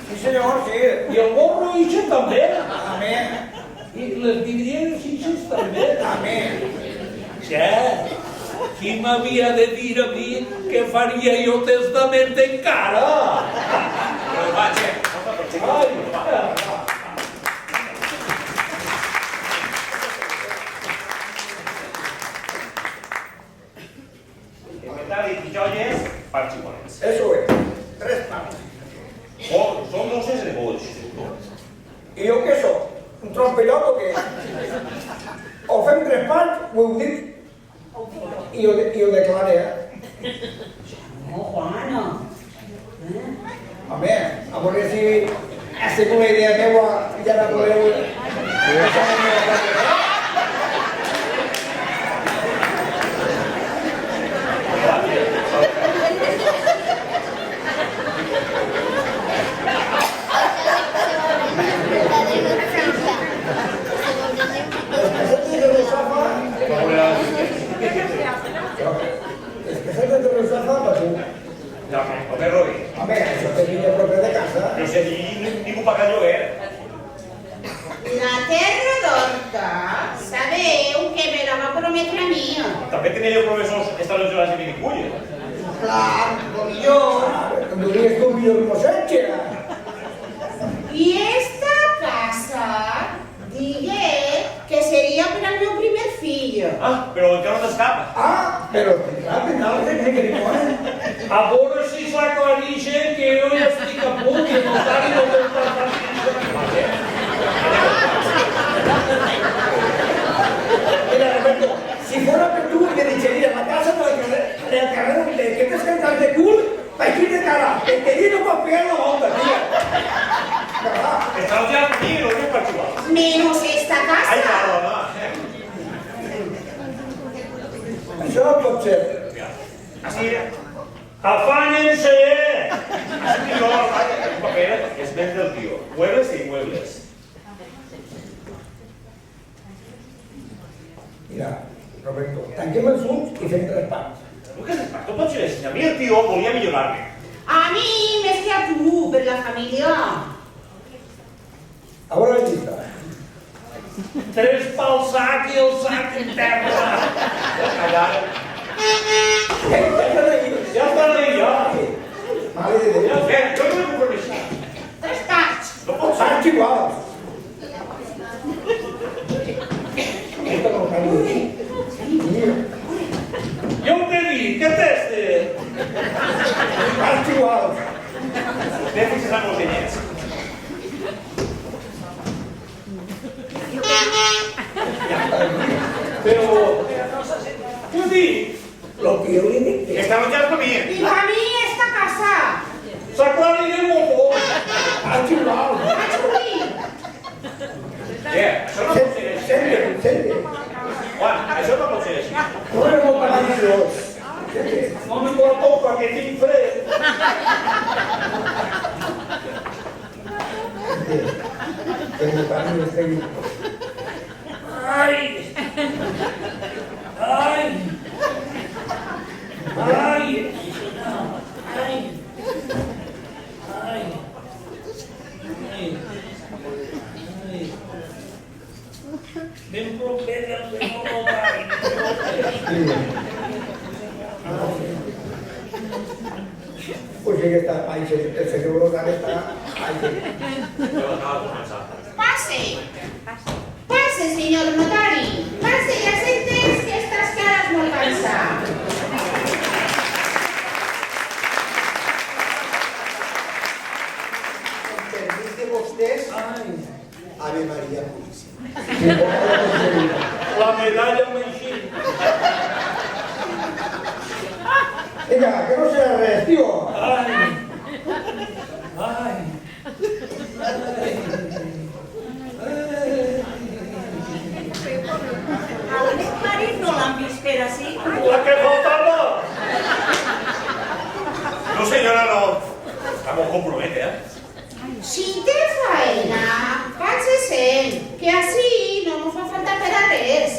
Sí, senyor, sí. I el gorro ixe també. Amén. I les vidrieres ixes també. Amén. Ja, qui m'havia de dir a mi que faria jo testament encara? Però va, che, no fa per xico. Ai, Inventari i joies, per xiconets. Eso es. 3 parts. Són bosses de boig. I jo què soc? Un trompellot o què? O fem 3 parts, ho heu dit, i ho declare, No, Juana. Home, a veure si ha sigut una idea meua i ara voleu... Ja, el perro vi. Home, això té vinya pròpia de casa. No sé, ningú paga el lloguer. La terra d'Horta, sabeu que me la va prometre a mi. També tenia jo professors establerts de la Miniculla. Clar, lo millor. Em donies tu un millor mossetge. I esta casa, digué que seria per al meu primer fill. Ah, però encara no t'escapa. Ah, però clar, tindrà el que li ponen. a veure si s'aclarixen que jo ja estic a punt de notar-hi no m'està fent. Mira, Roberto, si fuera per tu, me dichería la casa del carrer de que te escantas de cul, aquí de cara, que te digo para pegar la onda, tía. ¿Verdad? Estamos ya aquí, no es particular. Menos esta Ai, casa. claro, no. Això no pot ser. Así, Afánense! así que yo, un papel, es vende del tío. Muebles e inmuebles. Mira, Roberto, tanquem els ulls i fem 3 parts. No, què és tu pots ser així? A mi el tio volia millorar-me. A mi més que a tu, per la família. A veure la llista. 3 pel sac i el sac en terra. Allà, Ja estan aquí. Ja estan ahí, ja. Mare de Déu. jo no m'he compromès. 3 parts. No pot ser. Parts iguals. Esto no cal dir. Mira, Jo què dic? Què teste? parts iguals. Te fixes amb els diners. Però... Què dic? Lo que jo li dic és... Estamos ya al bien. I a mi esta casa. S'aclarirem un poc. Parts iguals. Vaig morir. Això no pot ser així. Sente. Juan, això no pot ser així. No me vol pagar ni dos. No me la toca, que tinc fred. Que mi pare no estigui... Ai! Ai! Ai! Ai! Ai! Ai! Ai! Ben proper del senyor Notari. Pues sí que está ahí, el señor Logan está ahí. Jo acabo de començar. Pase. Pase, senyor notari. Pase i asentes que estas caras no alcanza. Con permís de vostès, Ave Maria Puríssima. La medalla m'així. Venga, que no sea res, tío. Ai! Ai! Ai! La que faltaba. No, senyora, no. Està molt comprometa, Si té faena, vagi-se'n, que així no mos fa falta per a res.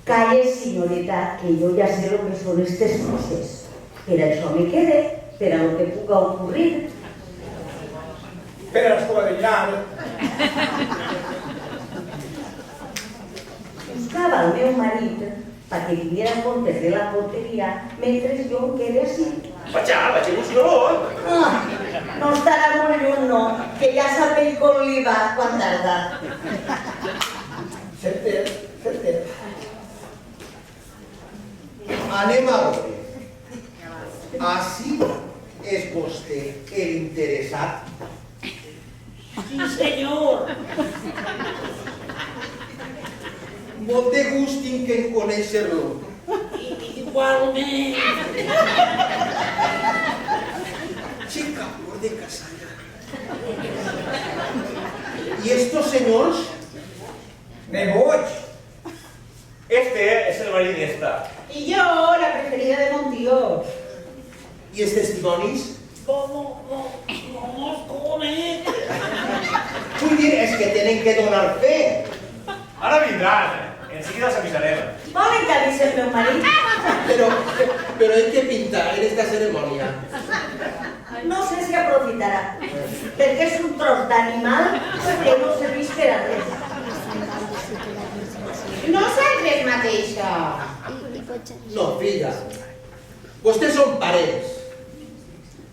Calle, señorita, que yo ya sé lo que son estas cosas. Pero eso me quede, pero lo que puga ocurrir. Pero es por adivinar. Buscaba al meu marit para que viniera comptes de la portería mentre jo em quede així. Vaig a buscar-lo. Ah, no estarà molt lluny, no, que ja sap ell com li va quan tarda. Certer. Anem a veure. Així és vostè l'interessat? Sí, senyor. Molt de gust tinc en conèixer-lo. Igualment. Chica, amor de Casalla. ¿Y estos señores? Me voy. Este és el marit d'esta. I jo, la preferida de Montió. ¿Y estos testimonis? No mos conec. Vull dir, és que tenen que donar fe. Ara vindran. Enseguida els avisarem. Volen que avise el meu marit? Pero hay que pintar en esta ceremonia. No sé si aprofitarà, perquè és un tros d'animal que no serveix per a res. Nosaltres mateixa. No, filla. Vostès són parents.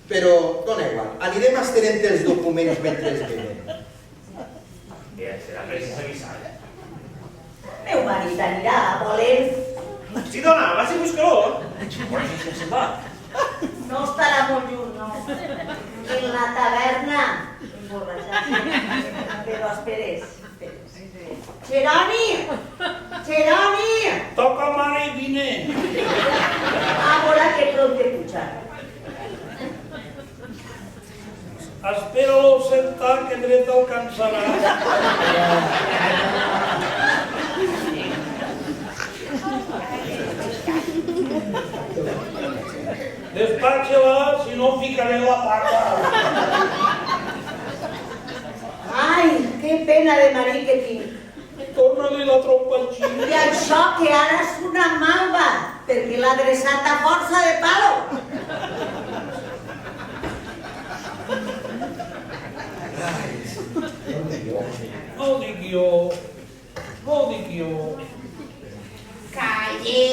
Però dona igual. Anirem estenent els documents mentre es venen. Bé, serà precís avisar. Meu marit anirà a voler. Sí, dona, vas a buscar-lo. Però això se'n va. No estarà molt lluny, no. En la taverna, emborratxat. Però esperes. Geroni! Toca mare i vine. Ahora que pronte pujar. Espera-lo sentar que dret alcançarà. Despatxa-la, si no ficaré la pata. Ai, que pena de marit que tinc. Torna-li la trompa al xino. I això que ara és una malva, perquè l'ha adreçat a força de palo. No ho dic jo. Calle,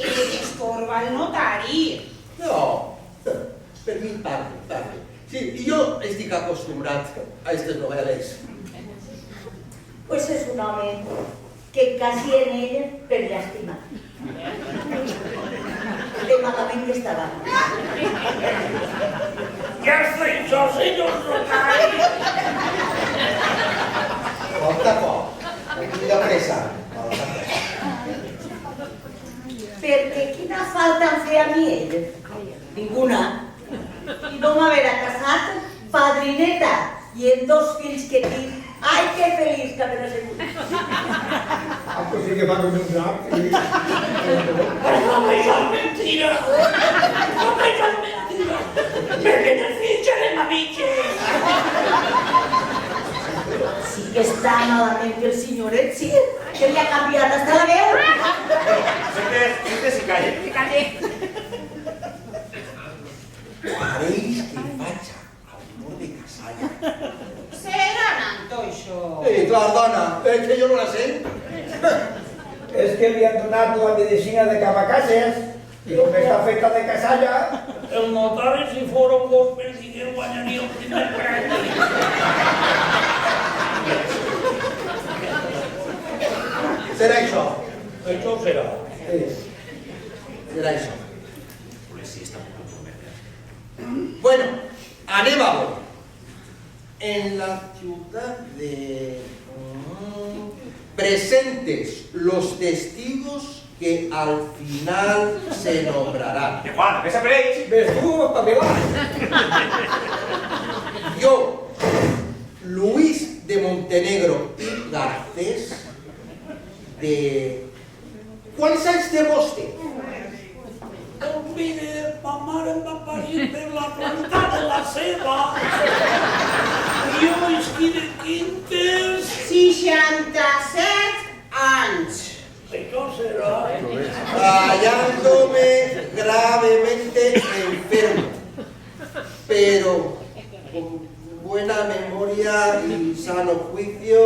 que t'estorba el notari. No, per mi parli. Sí, i jo estic acostumbrat a aquestes novel·les. Pues és un home que quasi en ell per llàstima. De malament que estava. Ja està això, senyor notari. Falta poc. Quina pressa. Perquè quina falta em feia a mi ell? Ninguna. I no m'haver casat, padrineta, i en 2 fills que tinc. Ai, que feliç que m'he sigut. Pues sí que fa com un drac. Però no això és mentira. No això és mentira. Perquè no fitxarem a mitges. Sí que està malament que el senyoret, sí, que li ha canviat hasta la veu. Sentes i calla. Pareix que vaig al mur de Casalla. Serà nanto, això. Clar, dona, que jo no la sé. És que li han donat la medicina de Cavacases i com està feta de Casalla. El notari, si fora un gos persiguer, guanyaria el primer premi. Serà això. Això serà. Serà això. Bueno, anem a veure. En la ciudad de... presentes los testigos que al final se nombrarán. Que Juan, que s'apareix. Ves tu, espavilat. Yo, Luis de Montenegro y Garcés, de quants anys té vostè? Doncs mira, ma mare em va parir per la planta de la ceba. Jo estic de quintes. 67 anys. Això serà. Hallándome gravemente enfermo, pero con buena memoria y sano juicio,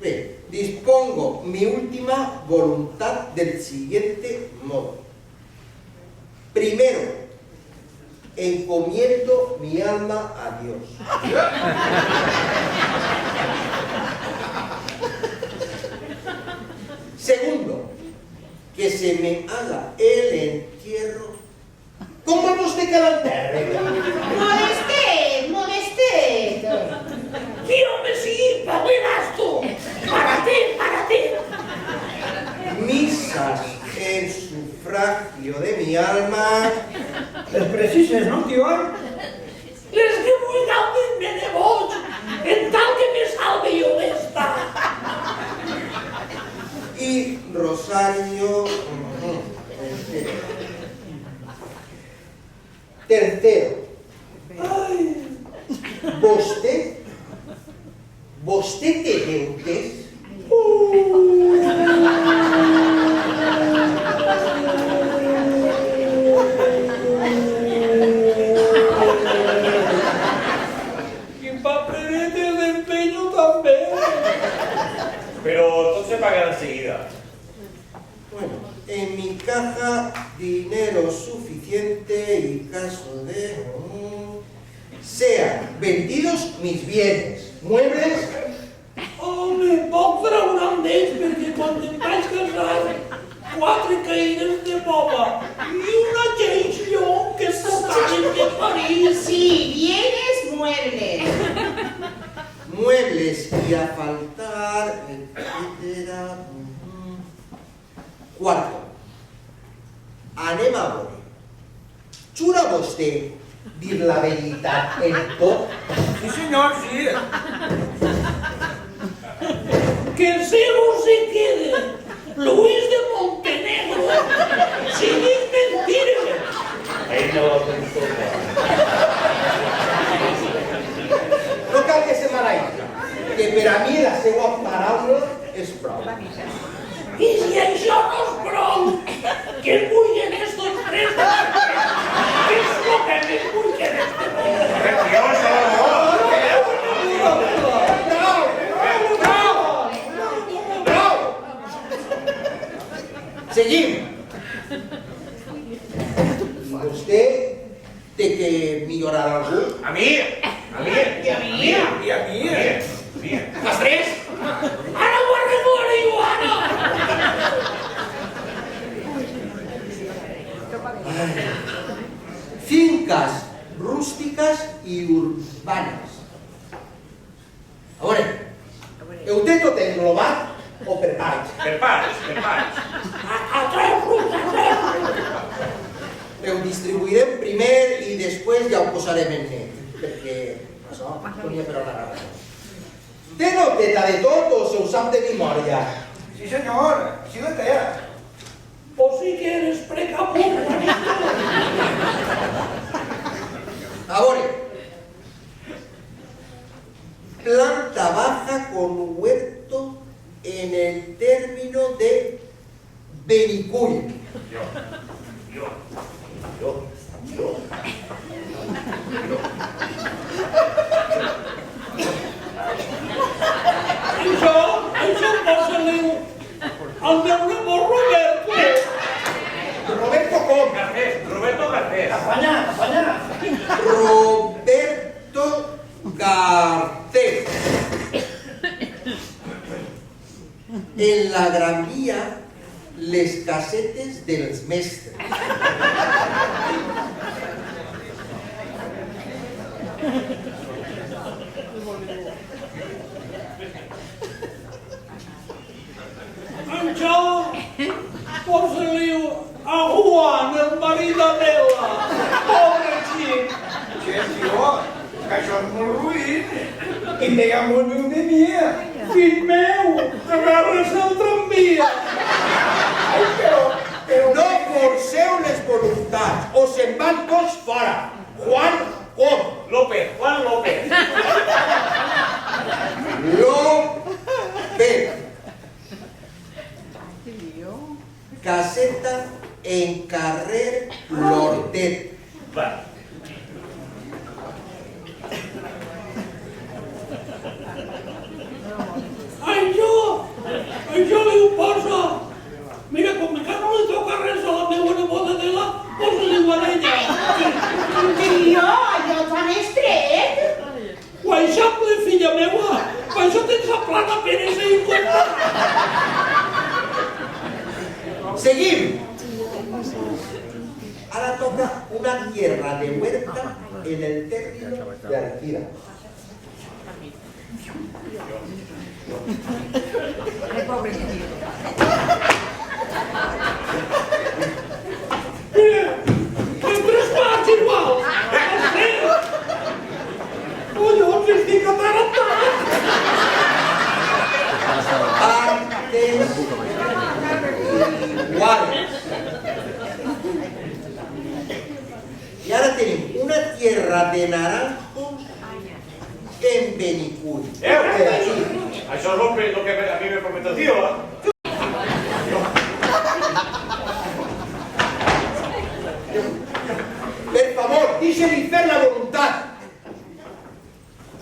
bien, dispongo mi última voluntad del siguiente modo. Primero, encomiendo mi alma a Dios. Segundo, que se me haga el entierro. ¿Cómo es usted que lo enterre? Modestet. Tío, me sigue, para buen gasto. Párate. Misas en sufragio de mi alma. Les precises, no, tio? Les que vull gaudir-me de boig, en tal que me salve jo d'esta. Y rosario entero. Tercero, vostè té deutes? Quin paperete d'empeño també. Pero todo se paga enseguida. Bueno, en mi caja dinero suficiente y caso de... sean vendidos mis bienes, muebles... Home, poc trauran d'ells perquè quan em vaig casar 4 caïdes de bova i una lleix llom que s'estaven de París. Sí, bienes muebles. Muebles y a faltar, etcétera... Cuarto, anem a veure. Jura vostè dir la veritat en tot? Sí, senyor, sí. Que el cielo se quede, Luis de Montenegro, si dic mentires. Ahí no lo pensó. No cal que se m'araïsca, que per a mi la seva paraula és prou. I si això no és prou, que es vulguen estos tres de que és lo que més vulguen este món. Seguim. Vostè té que millorar algú? A mi. Les tres? Ara ho arreglo a la iguana! Fincas rústicas i urbanes. A veure, heu té tot englobat o per parts? Per parts. A tres. Ho distribuirem primer i després ja ho posarem en net, perquè això no n'hi ha per una raó. Té noteta de tot o se ho sap de memòria? Sí, senyor, sí la té. O si quieres precabut, Juanito. A veure, planta baja con huerto en el término de Benicull. Yo. Això posa-li al meu nebot Roberto. Roberto com? Roberto Garcés. Afanya. Roberto Garcés. En la Gran Via, les casetes dels mestres. Això posa-li a Juan, el marit d'Adela. Pobre xic. Sí, tio, que això és molt ruïn. i pega'm un llum de mia. Fill meu, agarres el tramvia. Ai, però... No forceu les voluntats, o se'n van tots fora. Juan, com? López, Juan López. López. Caseta en carrer Lortet. Va. Això li ho posa. Mira, com que no li toca res a la meva nebodadela, posa-li a ella. Tio, allò tan estret. Ho eixample, filla meva. Per això tens la plana peresa i compta. Seguim. Ahora toca una tierra de huerta en el término de Arquira. Mira, en tres parts igual. Collons, estic atarantat. Partes iguales. Y ahora tenemos una tierra de naranjos en Benicull. Això és el que a mi me promete el tio, Per favor, deixe-li fer la voluntat.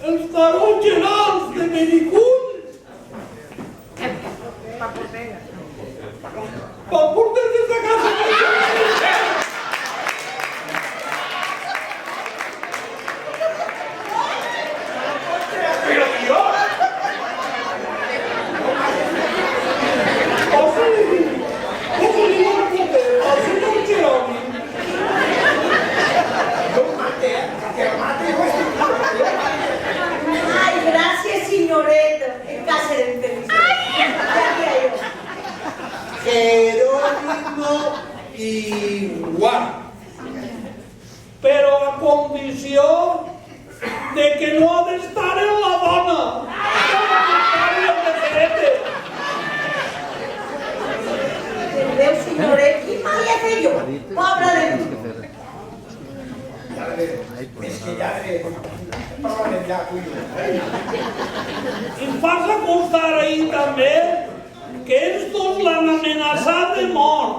Els tarongerals de Benicull. Pel porter des de casa. Però tio! Ay, gracias, señorito. En casa de feliz. Jerónimo y Juan. Però a condició de que no ha d'estar en la dona. Veu, senyoret, quin mal hi ha fet jo? Pobre de mi. És que ja parlarem ja, Em fas acostar ahir també que ells dos l'han amenaçat de mort.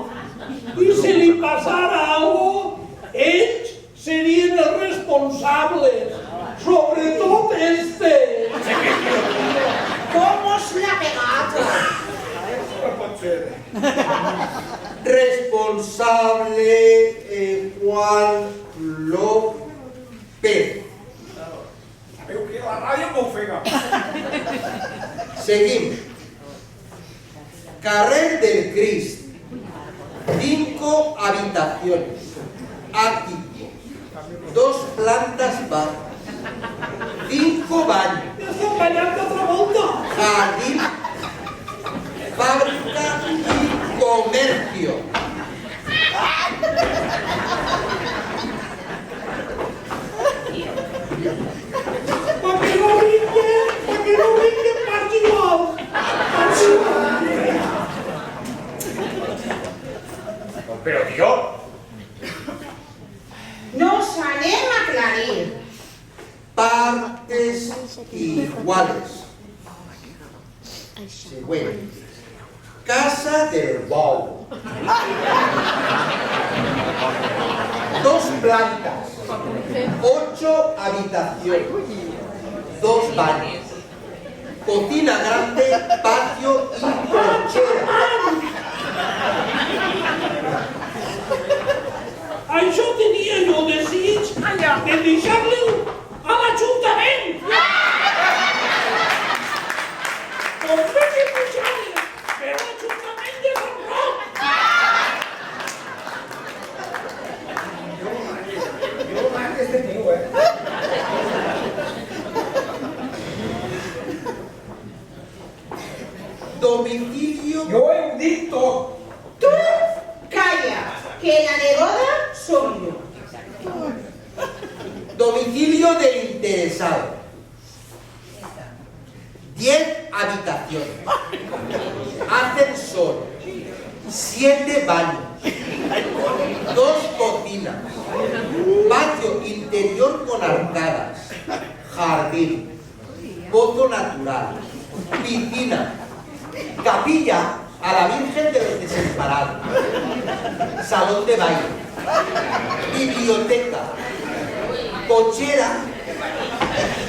I si li passara algo, ells serien els responsables. Sobretot este. Com os l'ha pegat? no pot ser. Responsable Juan López. Sabeu que la ràdio m'ofega. Seguim. Carrer del Crist. 5 habitaciones. Ático. 2 plantas bajas. 5 baños. Estem ballant d'altra volta. Jardín. Fábrica y comercio. Pa que no vinguin parts iguals. Però, tio, Nos anem a aclarir. Partes iguales. Següent. Casa del Bou. 2 plantas. 8 habitaciones. 2 baños. Cocina grande, patio y cochera. Això tenia jo desig de deixar-li a l'Ajuntament. Com fer que pujava per l'Ajuntament de Sant Roc. Jo m'agrada este tio, Domicilio. Jo ho dit tot. Tu calla, que la neboda som jo. Domicilio del interesado. 10 habitaciones, ascensor, 7 baños, 2 cocinas, patio interior con arcadas, jardín, pozo natural, piscina, capilla a la Virgen de los Desamparados, salón de baile, biblioteca, cochera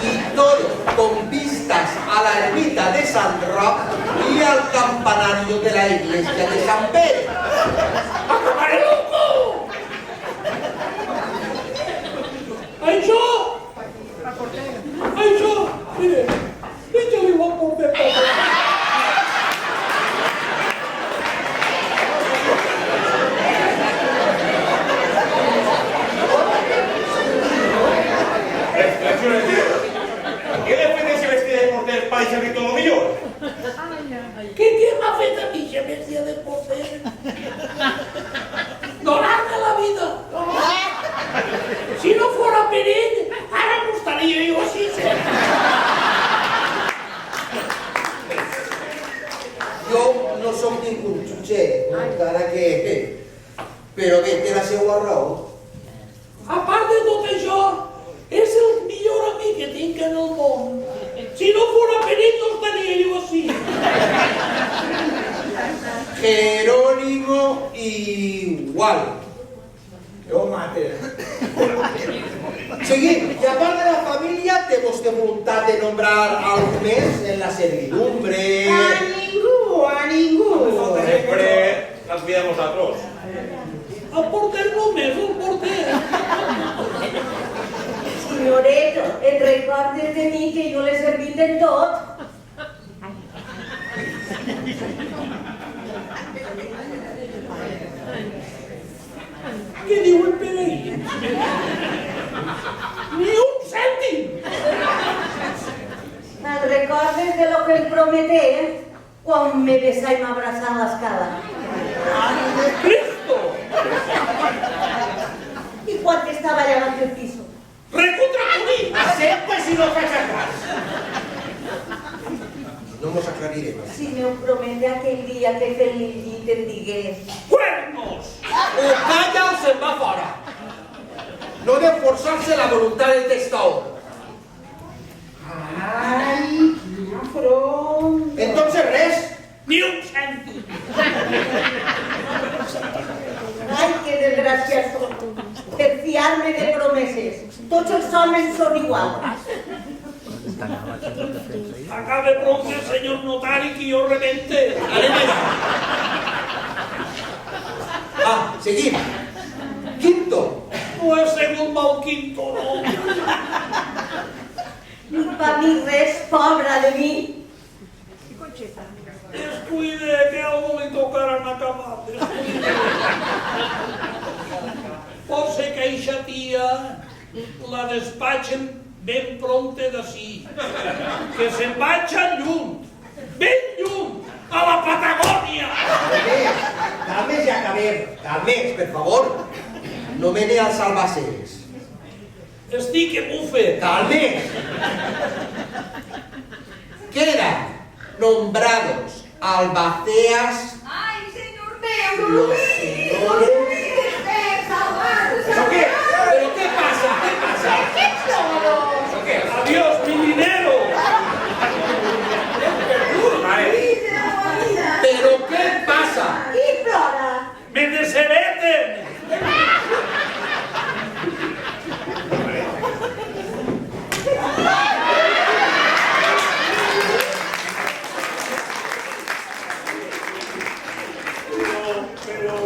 y todo con vistas a la ermita de San Roc y al campanario de la iglesia de San Pedro. ¡Acabaré loco! ¡Ancho! ¡Ancho! Mire, échale un portero. ¿Qué le puede ese vestido de porter para ese todo lo millón? ¿Qué m'ha fet a mi, ese vestido de porter? Donar-me la vida. Si no fuera per ell, ara no estaria jo així. Jo no som ningú jutge, encara que... Però bé, té la seva raó. A part de tot això, és el millor amic que tinc en el món. Si no fora per ell, no estaria jo així. Jerónimo igual. Jo mateix. Seguim, i a part de la família, té vostè voluntat de nombrar algú més en la servidumbre? A ningú, a ningú. Sempre ens cuidem nosaltres. El porter només, el porter. Senyoreto, et recordes de mi que jo l'he servit en tot? Què diuen per ahí? Ni un cèntim! Te'n recordes de lo que em prometé quan me besà i m'abraçà en l'escala? ¡Ay, de Cristo! I quan estava allà baix del piso? ¡Recontra morir! Acepta si no faig a cas. No mos aclarirem. Si me ho promete aquell dia que fent el llit em digués ¡Cuernos! O calla o se'n va fora. No de forçar-se la voluntat del testador. Ai, quina front. Entonces res. Ni un cèntim! ai, que desgraciat soc, per fiar-me de promeses. Tots els homes són iguals. Acabe pronto, señor notari, que yo revente. Ah, seguim. Quinto. No he sigut mal quinto, no. Pa mi res, pobra de mi. Descuide, que algo le tocaran acabar. Descuide. Pot ser que eixa tia la despatxen ben pronte d'ací. Que se'n vaig lluny, ben lluny, a la Patagònia. Calmes i acabem. Calmes, per favor. No mene als salvaceres. Estic que bufe. Calmes. Quedan nombrados albaceas Ay, señor mío, los señores... ¿Pero qué? ¿Pero qué pasa? ¿Qué pasa? ¿Pero qué? Adiós, mi dinero. ¿Pero qué pasa? I plora. Me deshereten. Pero,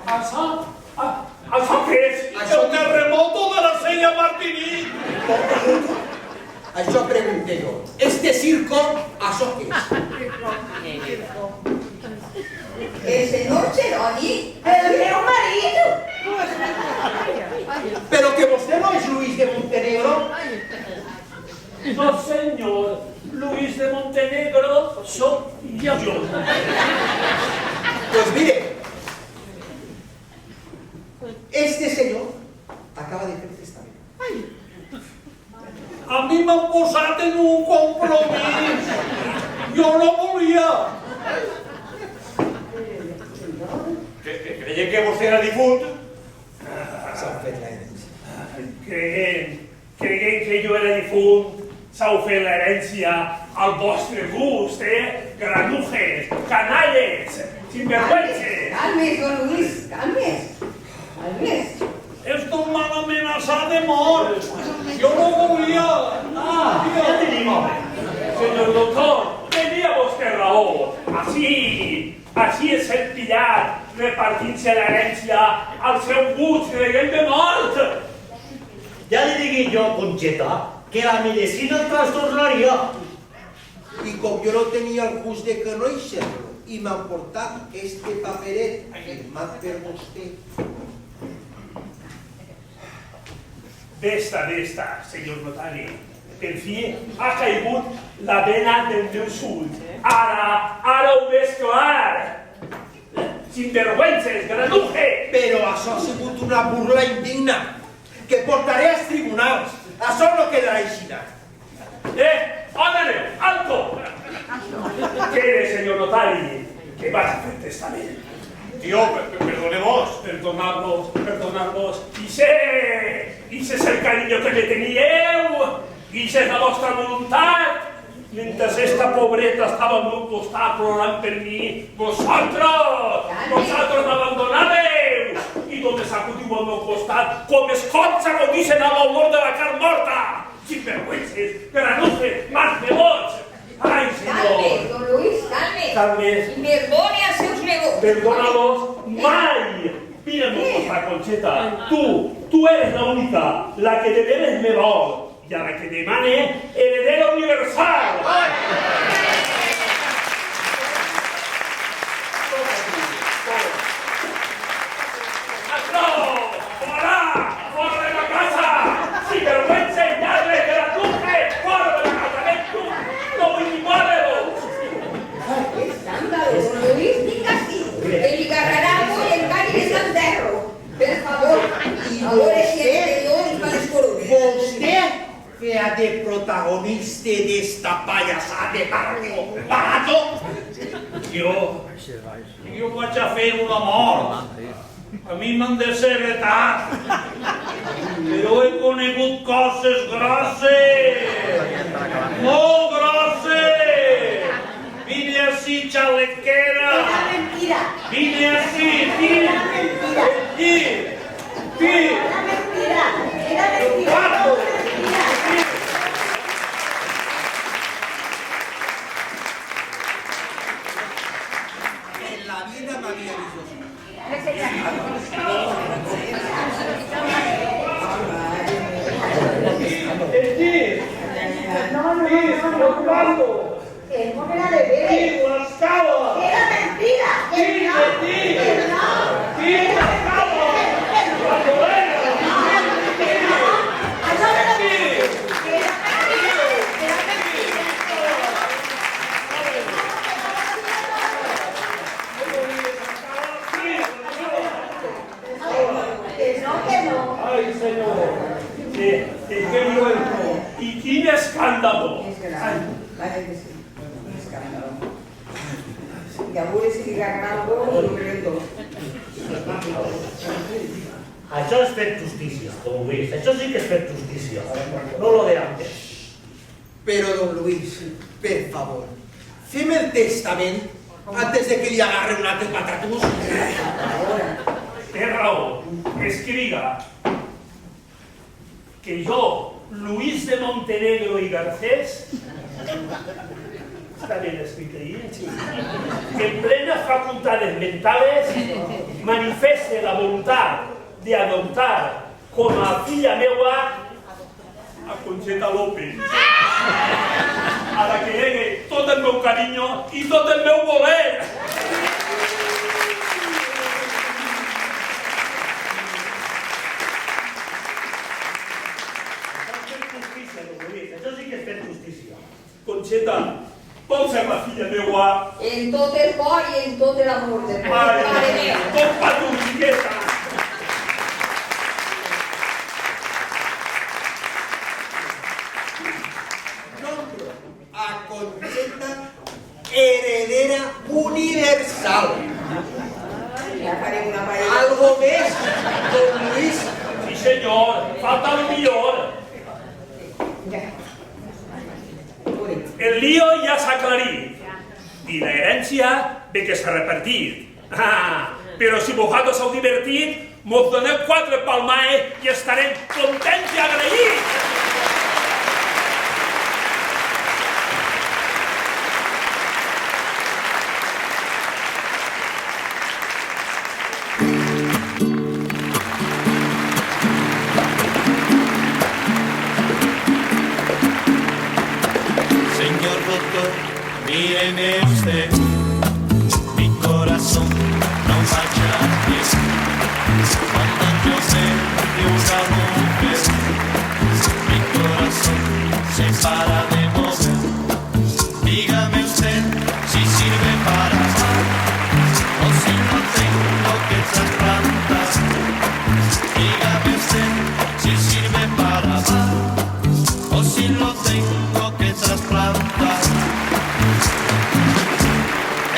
¿això què és? Això El terremoto de la Sella Martini. Això pregunto jo. Este circo, això què és? El señor Cheroni. El meu marit. Pero que vostè no és Luis de Montenegro. No, señor. Luis de Montenegro soy yo. Pues mire, este señor acaba de fer testament. A mi m'han posat en un compromís. Jo no volia. Creiem que vostè era difunt. S'han fet l'herència. Creient que jo era difunt, s'heu fet l'herència al vostre gust, granujes, canalles, sinvergüences. Calmes, don Luis, calmes. Calmes. Esto m'han amenaçat de mort. Jo no volia. Ja tenim, home. Senyor doctor, tenia vostè raó. Així és el pillat, repartint-se l'herència al seu gust, creient de mort. Ja li digui jo, Conxeta, que la medicina el trastornaria. I com jo no tenia el gust de conèixer-lo, i m'han portat este paperet firmat per vostè. Vesta, senyor notari. Per fi ha caigut la vena del meu sud. Ara ho veig clar. Sinvergüences, granuje. Però això ha sigut una burla indigna, que portaré als tribunals. Això no quedarà així. On aneu? Alto! Quede, senyor notari, que vas a fer testament. Tio, perdonemos. Perdonad-vos. Ix és el carinyo que me teníeu, ix és la vostra voluntat. Mentre esta pobreta estava al meu costat plorant per mi, vosaltres m'abandonàveu i només acudiu al meu costat com escorça quan dicen a l'olor de la carn morta. Sinvergüences, granujes, más de bots. Ai, senyor. Calmes, don Luis, calmes. Calmes. I perdone als seus negocios. Perdónalos, mai. Mira una cosa, Conxeta. Tú eres la única, la que de veres me vol. Y a la que demane heredera universal. ¡No! ¡Fuera de la casa! ¡Sin vergüenza y darle que la duje! ¡Fuera de la casa! ¡Ven tú! ¡No voy ni muérelo! ¡Qué escándalo, don Luis! Diga así. El garraraco y el cari de Santerro. Per favor. I ahora si el Dios para escorones. Vostè feia de protagonista d'esta pallassada de barato? Jo vaig a fer una mort. A mi m'han desheretat. Però he conegut coses grosses. Molt grosses. Vine així, xalequera. Era mentira. Vine així, Era mentira. Era mentira. Era mentira. En la vida m'havia vist això. No era de veres. Era mentira. Ay, senyor. Qué violento. Y quin escándalo. Vaya que sí. Un escándalo. Y a veure si li agrada algo o lo rento. Això és fer justícia, don Luis. Això sí que és fer justícia. No lo de antes. Però, don Luis, per favor, fem el testament antes de que li agarre un altre patatús. Té raó. Escriga que yo, Luis de Montenegro y Garcés, está bien escrito ahí, en plenas facultades mentales, manifeste la voluntad de adoptar como a filla meua a Conxeta López, a la que llegue todo el meu cariño y todo el meu voler. Això sí que és fer justícia. Conxeta, vol ser la filla meua? En tot el cor i en tot l'amor del món. Mare meva. Tot pa tu, xiqueta. Nombro a Conxeta heredera universal. Ja farem una paella. Algo més, don Luis? Sí, señor, falta lo mejor. Ja. El lío ya se ha aclarido y la herencia ve que se ha repartido. Pero si vosotros os divertit, mos doneu 4 palmaes y estarem contents y agraïts. Señor doctor, míreme usted, mi corazón no marcha bien. Cuando yo sé de una mujer, mi corazón se para de mover. Dígame usted si sirve para amar o si no tengo que trasplantar. Dígame usted si sirve para amar o si lo tengo que trasplantar.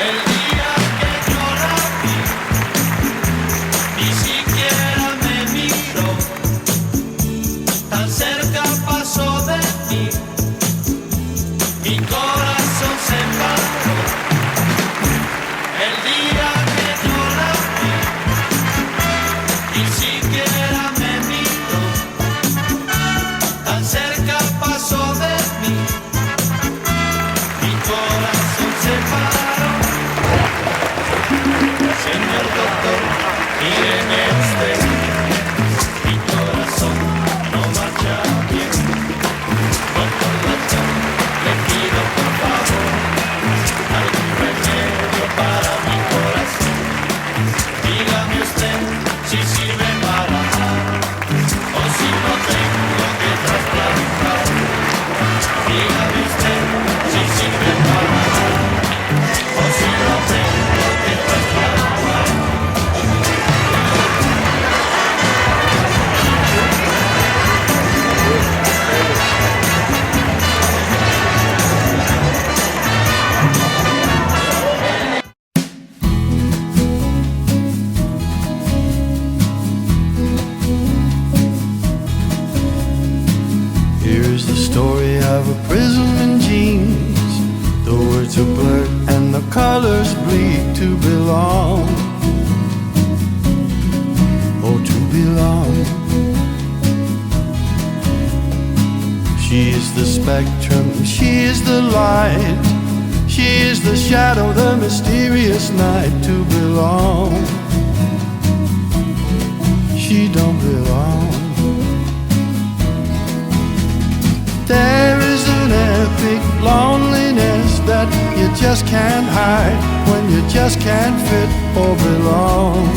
El día que yo la vi, ni siquiera me miró, tan cerca pasó de mí, mi corazón se paró. El día que yo la vi, ni siquiera me miró, tan cerca pasó de mí, mi corazón se paró. Señor doctor, míreme usted, mi corazón no marcha bien. Doctor, doctor, le pido por favor algún remedio para mi corazón. Dígame usted si sirve para amar o si no tengo que trasplantar. Dígame usted si sirve para amar o si no tengo que trasplantar. Here's the story of a prison in jeans. The words are blurred and the colors bleed to belong. Oh, to belong. She is the spectrum, she is the light, she is the shadow, the mysterious night. To belong. She don't belong. There is an epic loneliness that you just can't hide when you just can't fit or belong.